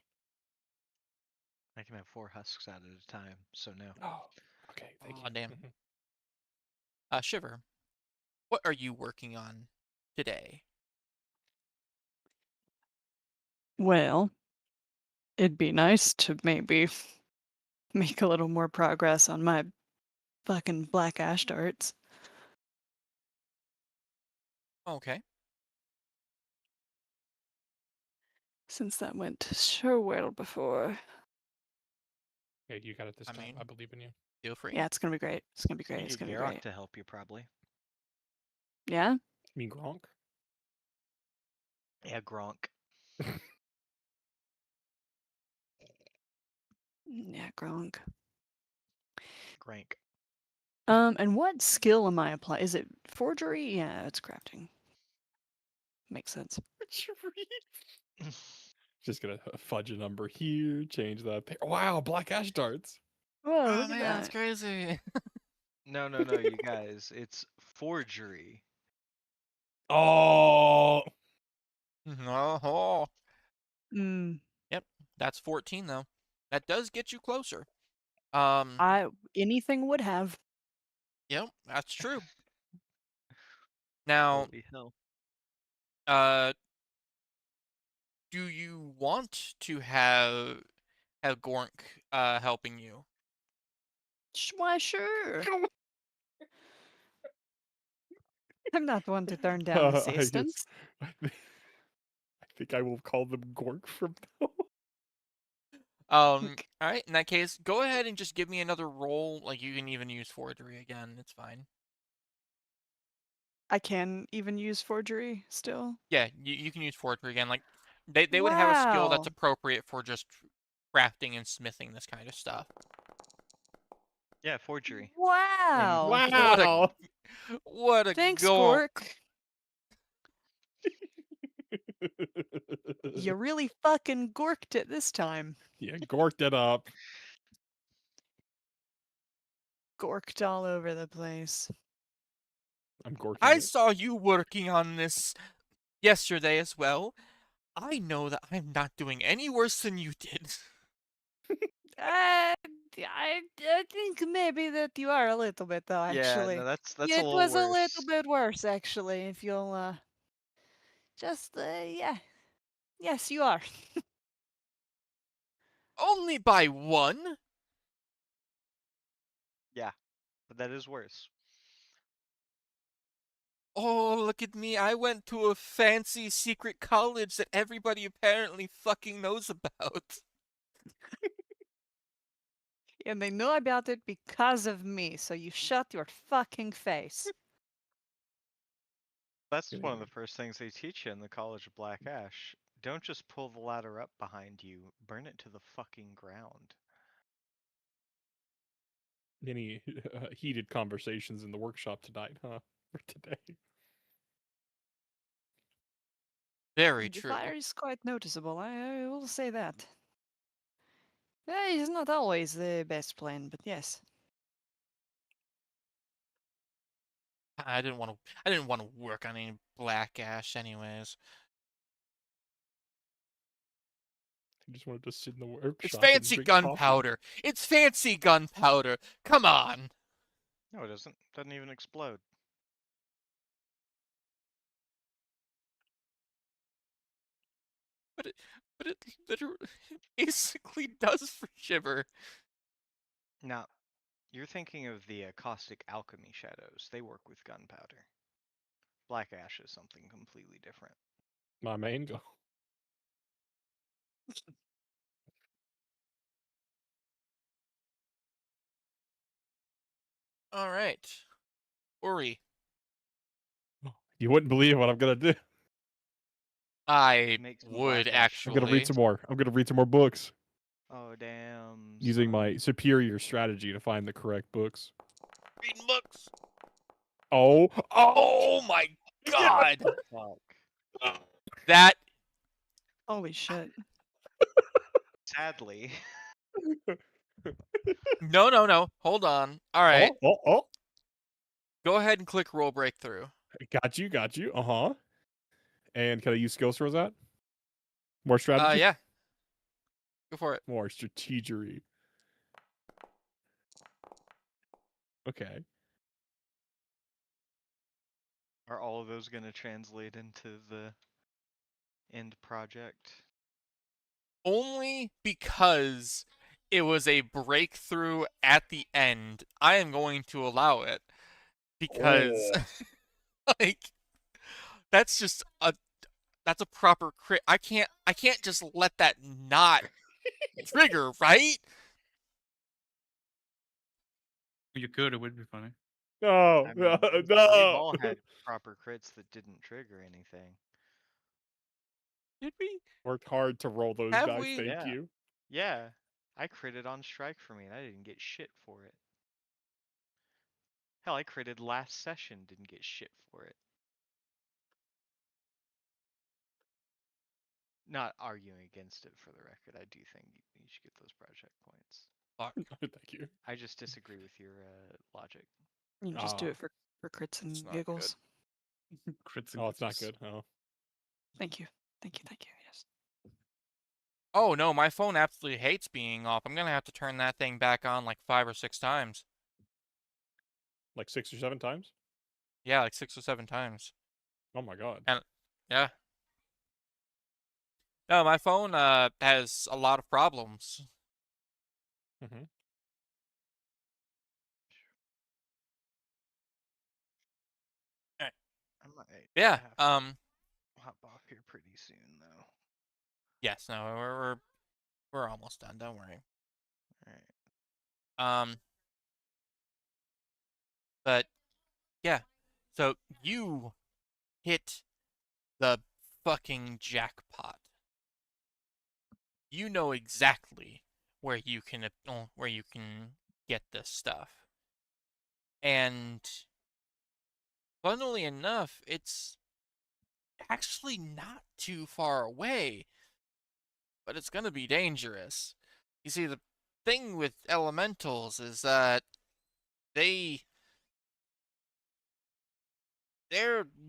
I can have 4 husks out at a time, so no. Oh, okay. Thank Aw, you. damn. Mhm. Shiver, what are you working on today? Well, it'd be nice to maybe make a little more progress on my fucking black ash darts. Okay. Since that went so well before. Okay, you got it this I time. mean, I believe in you. feel free. Yeah, it's gonna be great. It's gonna be You great. It's get gonna be Garrock great. to help you, probably. Yeah? You mean Gronk? Yeah, Gronk. Yeah, Gronk. Grank. And what skill am I applying? Is it forgery? Yeah, it's crafting. Makes sense. Just gonna fudge a number here, change that. Wow, black ash darts. Whoa, Oh look at man, that's that. crazy. No, no, no, you guys. It's forgery. Oh, Oh, Mm, yep. That's 14 though. That does get you closer. anything would have. Yep, that's true. Now, Holy hell. uh, do you want to have Gork helping you? Why, sure. I'm not one to turn down I guess assistance. I think I will call them Gork from now. All right. In that case, go ahead and just give me another roll. Like you can even use forgery again. It's fine. I can even use forgery still. Yeah, you can use forgery again. Like they would have a skill that's Wow. appropriate for just crafting and smithing this kind of stuff. Yeah, forgery. And Wow. Wow. what a Thanks, gonk. Gork. You really fucking gorked it this time. Yeah, gorked it up. Gorked all over the place. I'm gorking I it. saw you working on this yesterday as well. I know that I'm not doing any worse than you did. I think maybe that you are a little bit though, Yeah, actually. no, that's a It little was a worse. little bit worse, actually, if you'll just yeah. Yes, you are. Only by one. Yeah, but that is worse. Oh, look at me. I went to a fancy secret college that everybody apparently fucking knows about. And they know about it because of me, so you shut your fucking face. That's Gonna one of get the first things they teach you in the College of Black Ash. Don't just pull the ladder up behind you, burn it to the fucking ground. any heated conversations in the workshop tonight, huh? For today. Very The true. fire is quite noticeable, I will say that. It's not always the best plan, but yes. I didn't want to. I didn't want to work on any black ash, anyways. I just wanted to sit in the workshop. It's and fancy drink coffee. gunpowder. It's fancy gunpowder. Come on. No, it doesn't. Doesn't even explode. But it literally basically does for Shiver. Now, you're thinking of the caustic alchemy shadows. They work with gunpowder. Black ash is something completely different. My main goal. All right, Ori. You wouldn't believe what I'm gonna do. I Make some would black ash I'm gonna read actually. some more. I'm gonna read some more books Oh damn! using my son. superior strategy to find the correct books. Reading books. Oh, Oh my god. Fuck. That Holy shit. Sadly, no. Hold on. All right. Oh. Go ahead and click roll breakthrough. Got you. And can I use skill throws that? More strategy? Yeah. Go for it. More strategery. Okay. are all of those going to translate into the end project? Only because it was a breakthrough at the end, I am going to allow it. Because like that's just that's a proper crit. I can't just let that not trigger, right? You could. It would be funny. No, I mean, we've no. all had proper crits that didn't trigger anything. Did we? Worked hard to roll those Have dice. we? Thank Yeah. you. Yeah, I critted on strike for me and I didn't get shit for it. Hell, I critted last session, didn't get shit for it. Not arguing against it for the record. I do think you should get those project points. Fuck. Thank you. I just disagree with your logic. You just do Ah. it for crits and It's not giggles. Crits and Oh, it's not giggles. good. Oh. Thank you. Yes. Oh no, my phone absolutely hates being off. I'm gonna have to turn that thing back on like 5 or 6 times. Like 6 or 7 times? Yeah, like 6 or 7 times. Oh my god. And yeah. No, my phone has a lot of problems. Mm-hmm. I might Yeah. have to hop off here pretty soon though. Yes. No, we're almost done. Don't worry. Alright. But yeah. So you hit the fucking jackpot. You know exactly where you can get this stuff. And funnily enough, it's actually not too far away, but it's going to be dangerous. You see, the thing with elementals is that they're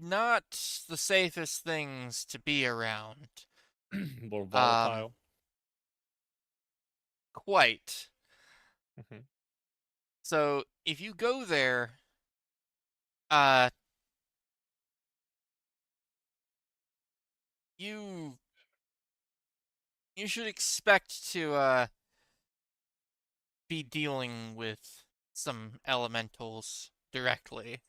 not the safest things to be around. A little volatile. Quite. Mm-hmm. So if you go there, you should expect to be dealing with some elementals directly,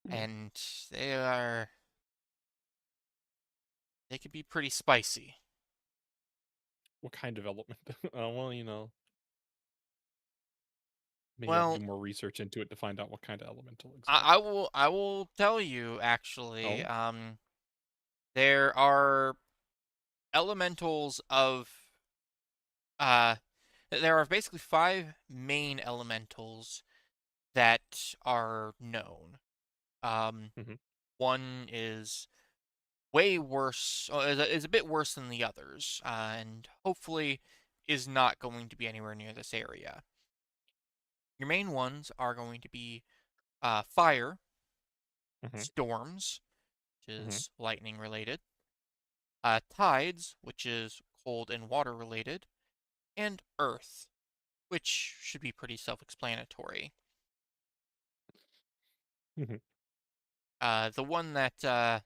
and they could be pretty spicy. What kind of element? Well, you know. Maybe I have Well, to do more research into it to find out what kind of elemental exists. I will tell you actually. There are elementals of there are basically 5 main elementals that are known. Mhm. One is way worse, is a bit worse than the others, and hopefully is not going to be anywhere near this area. Your main ones are going to be fire, Mhm. storms, which Mhm. is lightning related, tides, which is cold and water related, and earth, which should be pretty self-explanatory. Mhm. The one that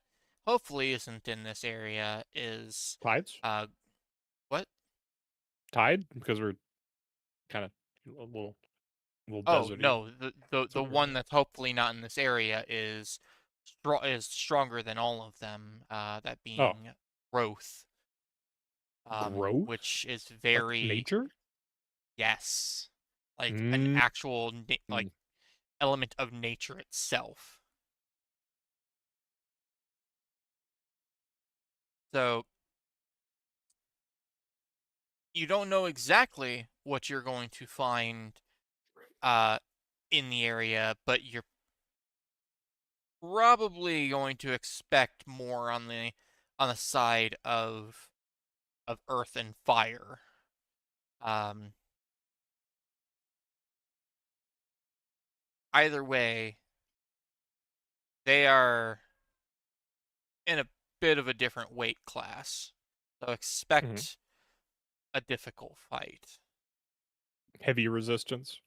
hopefully isn't in this area is Tides? what? Tide? Because we're kind of a little Oh deserty. no, the Somewhere one there. that's hopefully not in this area is stronger than all of them. That Oh, being growth, growth? which is Like very nature? yes, like an Mm. actual like element of nature itself. So you don't know exactly what you're going to find uh, in the area, but you're probably going to expect more on the side of earth and fire. Um, Either way, they are in a bit of a different weight class, so Mhm. expect a difficult fight. Heavy resistance.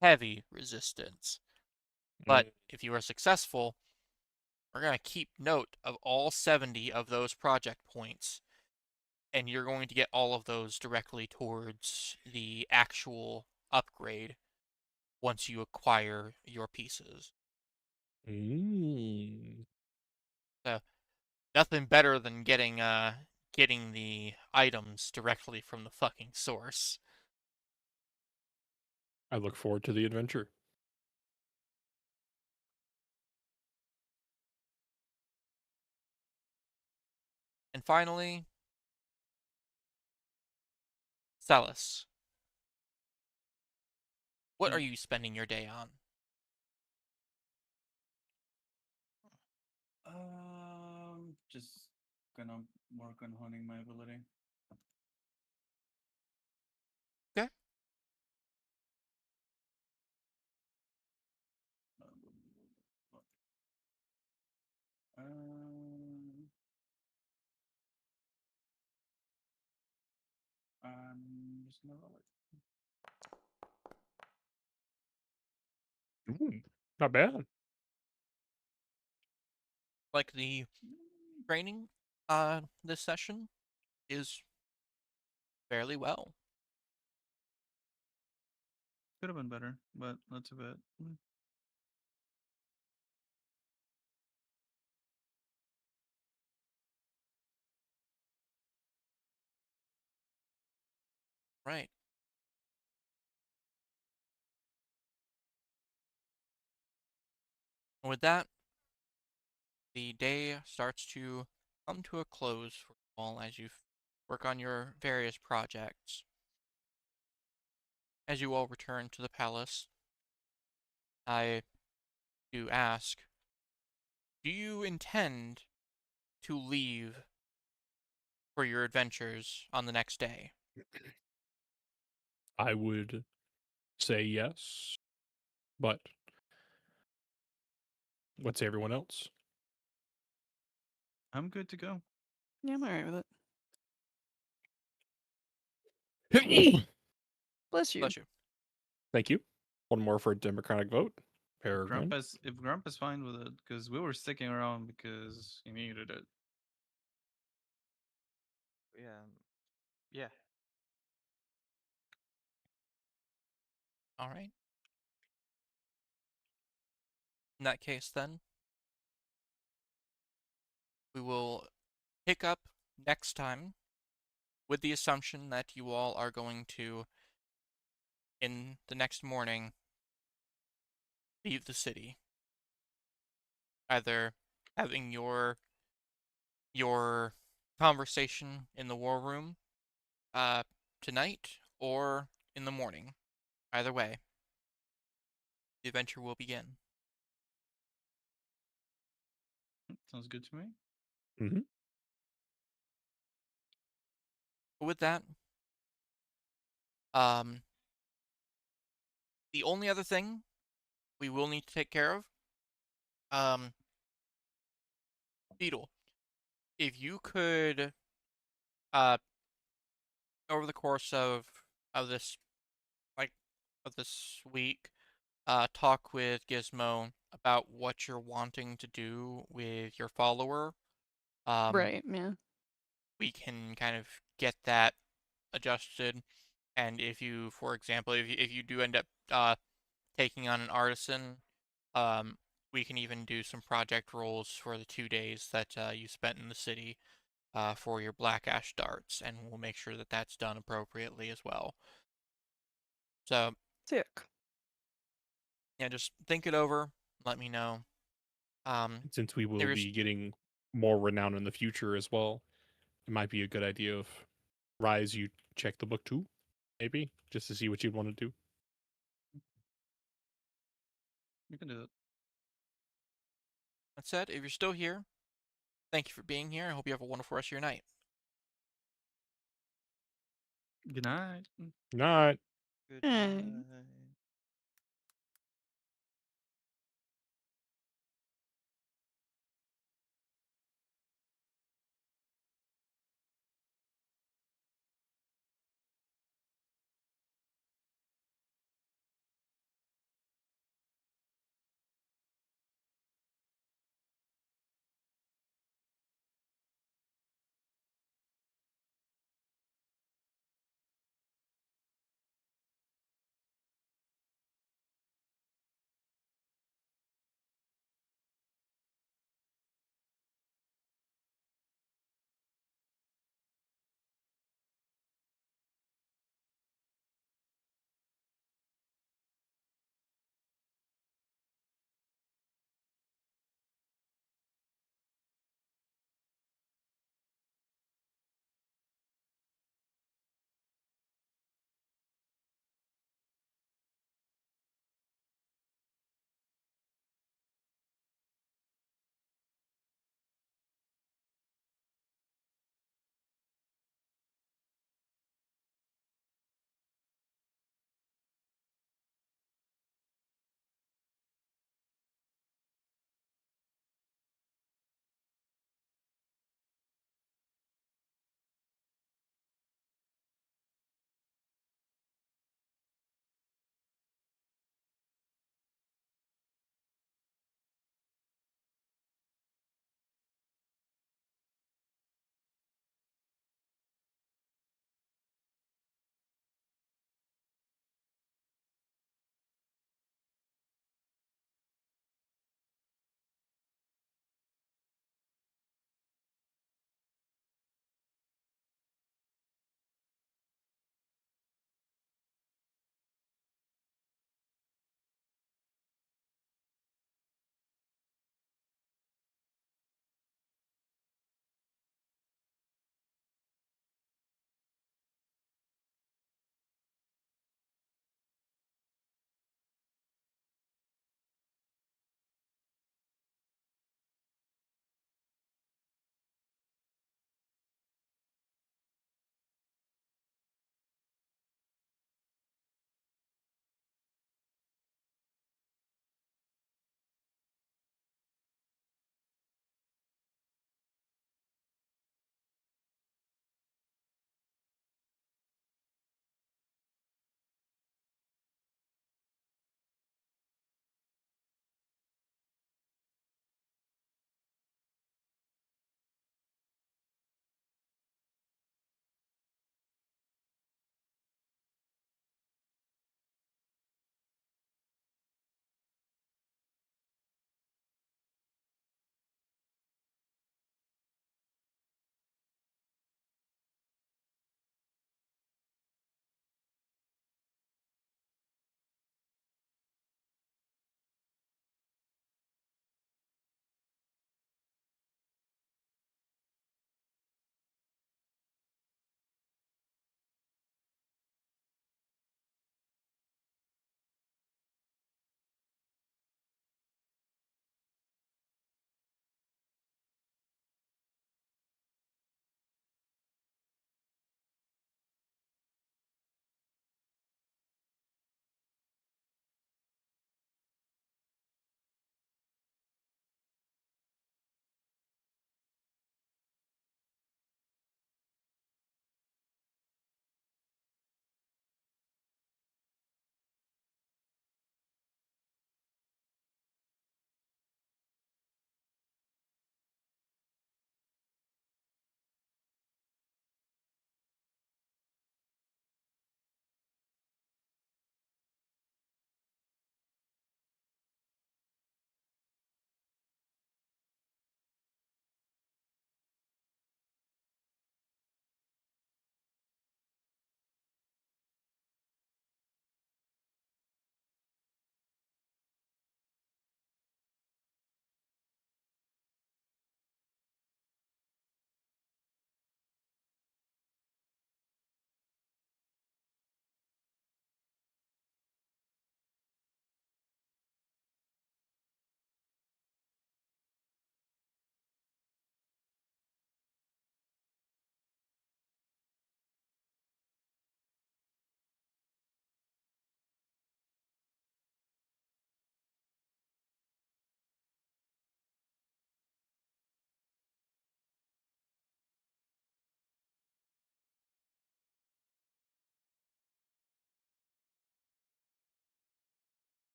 Heavy resistance. But Mm. if you are successful, we're going to keep note of all 70 of those project points, and you're going to get all of those directly towards the actual upgrade once you acquire your pieces. Mm. So nothing better than getting the items directly from the fucking source. I look forward to the adventure. And finally, Celis. What Yeah. are you spending your day on? Just gonna work on honing my ability. Okay. Um, I'm just gonna roll it. Ooh, not bad. Like the training this session is fairly well. Could have been better, but not too bad. Right. And with that, the day starts to come to a close for you all as you work on your various projects. As you all return to the palace, I do ask, do you intend to leave for your adventures on the next day? I would say yes, but what's everyone else? I'm good to go. Yeah, I'm alright with it. Thank Bless you. Bless you. you. One more for a democratic vote. Peregrine. If Grumpa's fine with it, because we were sticking around because he needed it. Yeah. Yeah. All right. In that case, then, we will pick up next time with the assumption that you all are going to, in the next morning, leave the city. Either having your conversation in the war room uh, tonight or in the morning. Either way, the adventure will begin. Sounds good to me. Mm-hmm. But with that, um, the only other thing we will need to take care of, um, Beetle, if you could over the course of this like of this week, talk with Gizmo about what you're wanting to do with your follower. Right, yeah. We can kind of get that adjusted. And if you, for example, if you do end up taking on an artisan, um, we can even do some project roles for the 2 days that you spent in the city for your black ash darts, and we'll make sure that that's done appropriately as well. So Sick. yeah, just think it over. Let me know. Since we will There's be getting more renown in the future as well, it might be a good idea if Rise you check the book too, maybe just to see what you'd want to do. You can do it. that said, if you're still here, thank you for being here. I hope you have a wonderful rest of your night. Good night. Not. Good Eh. night.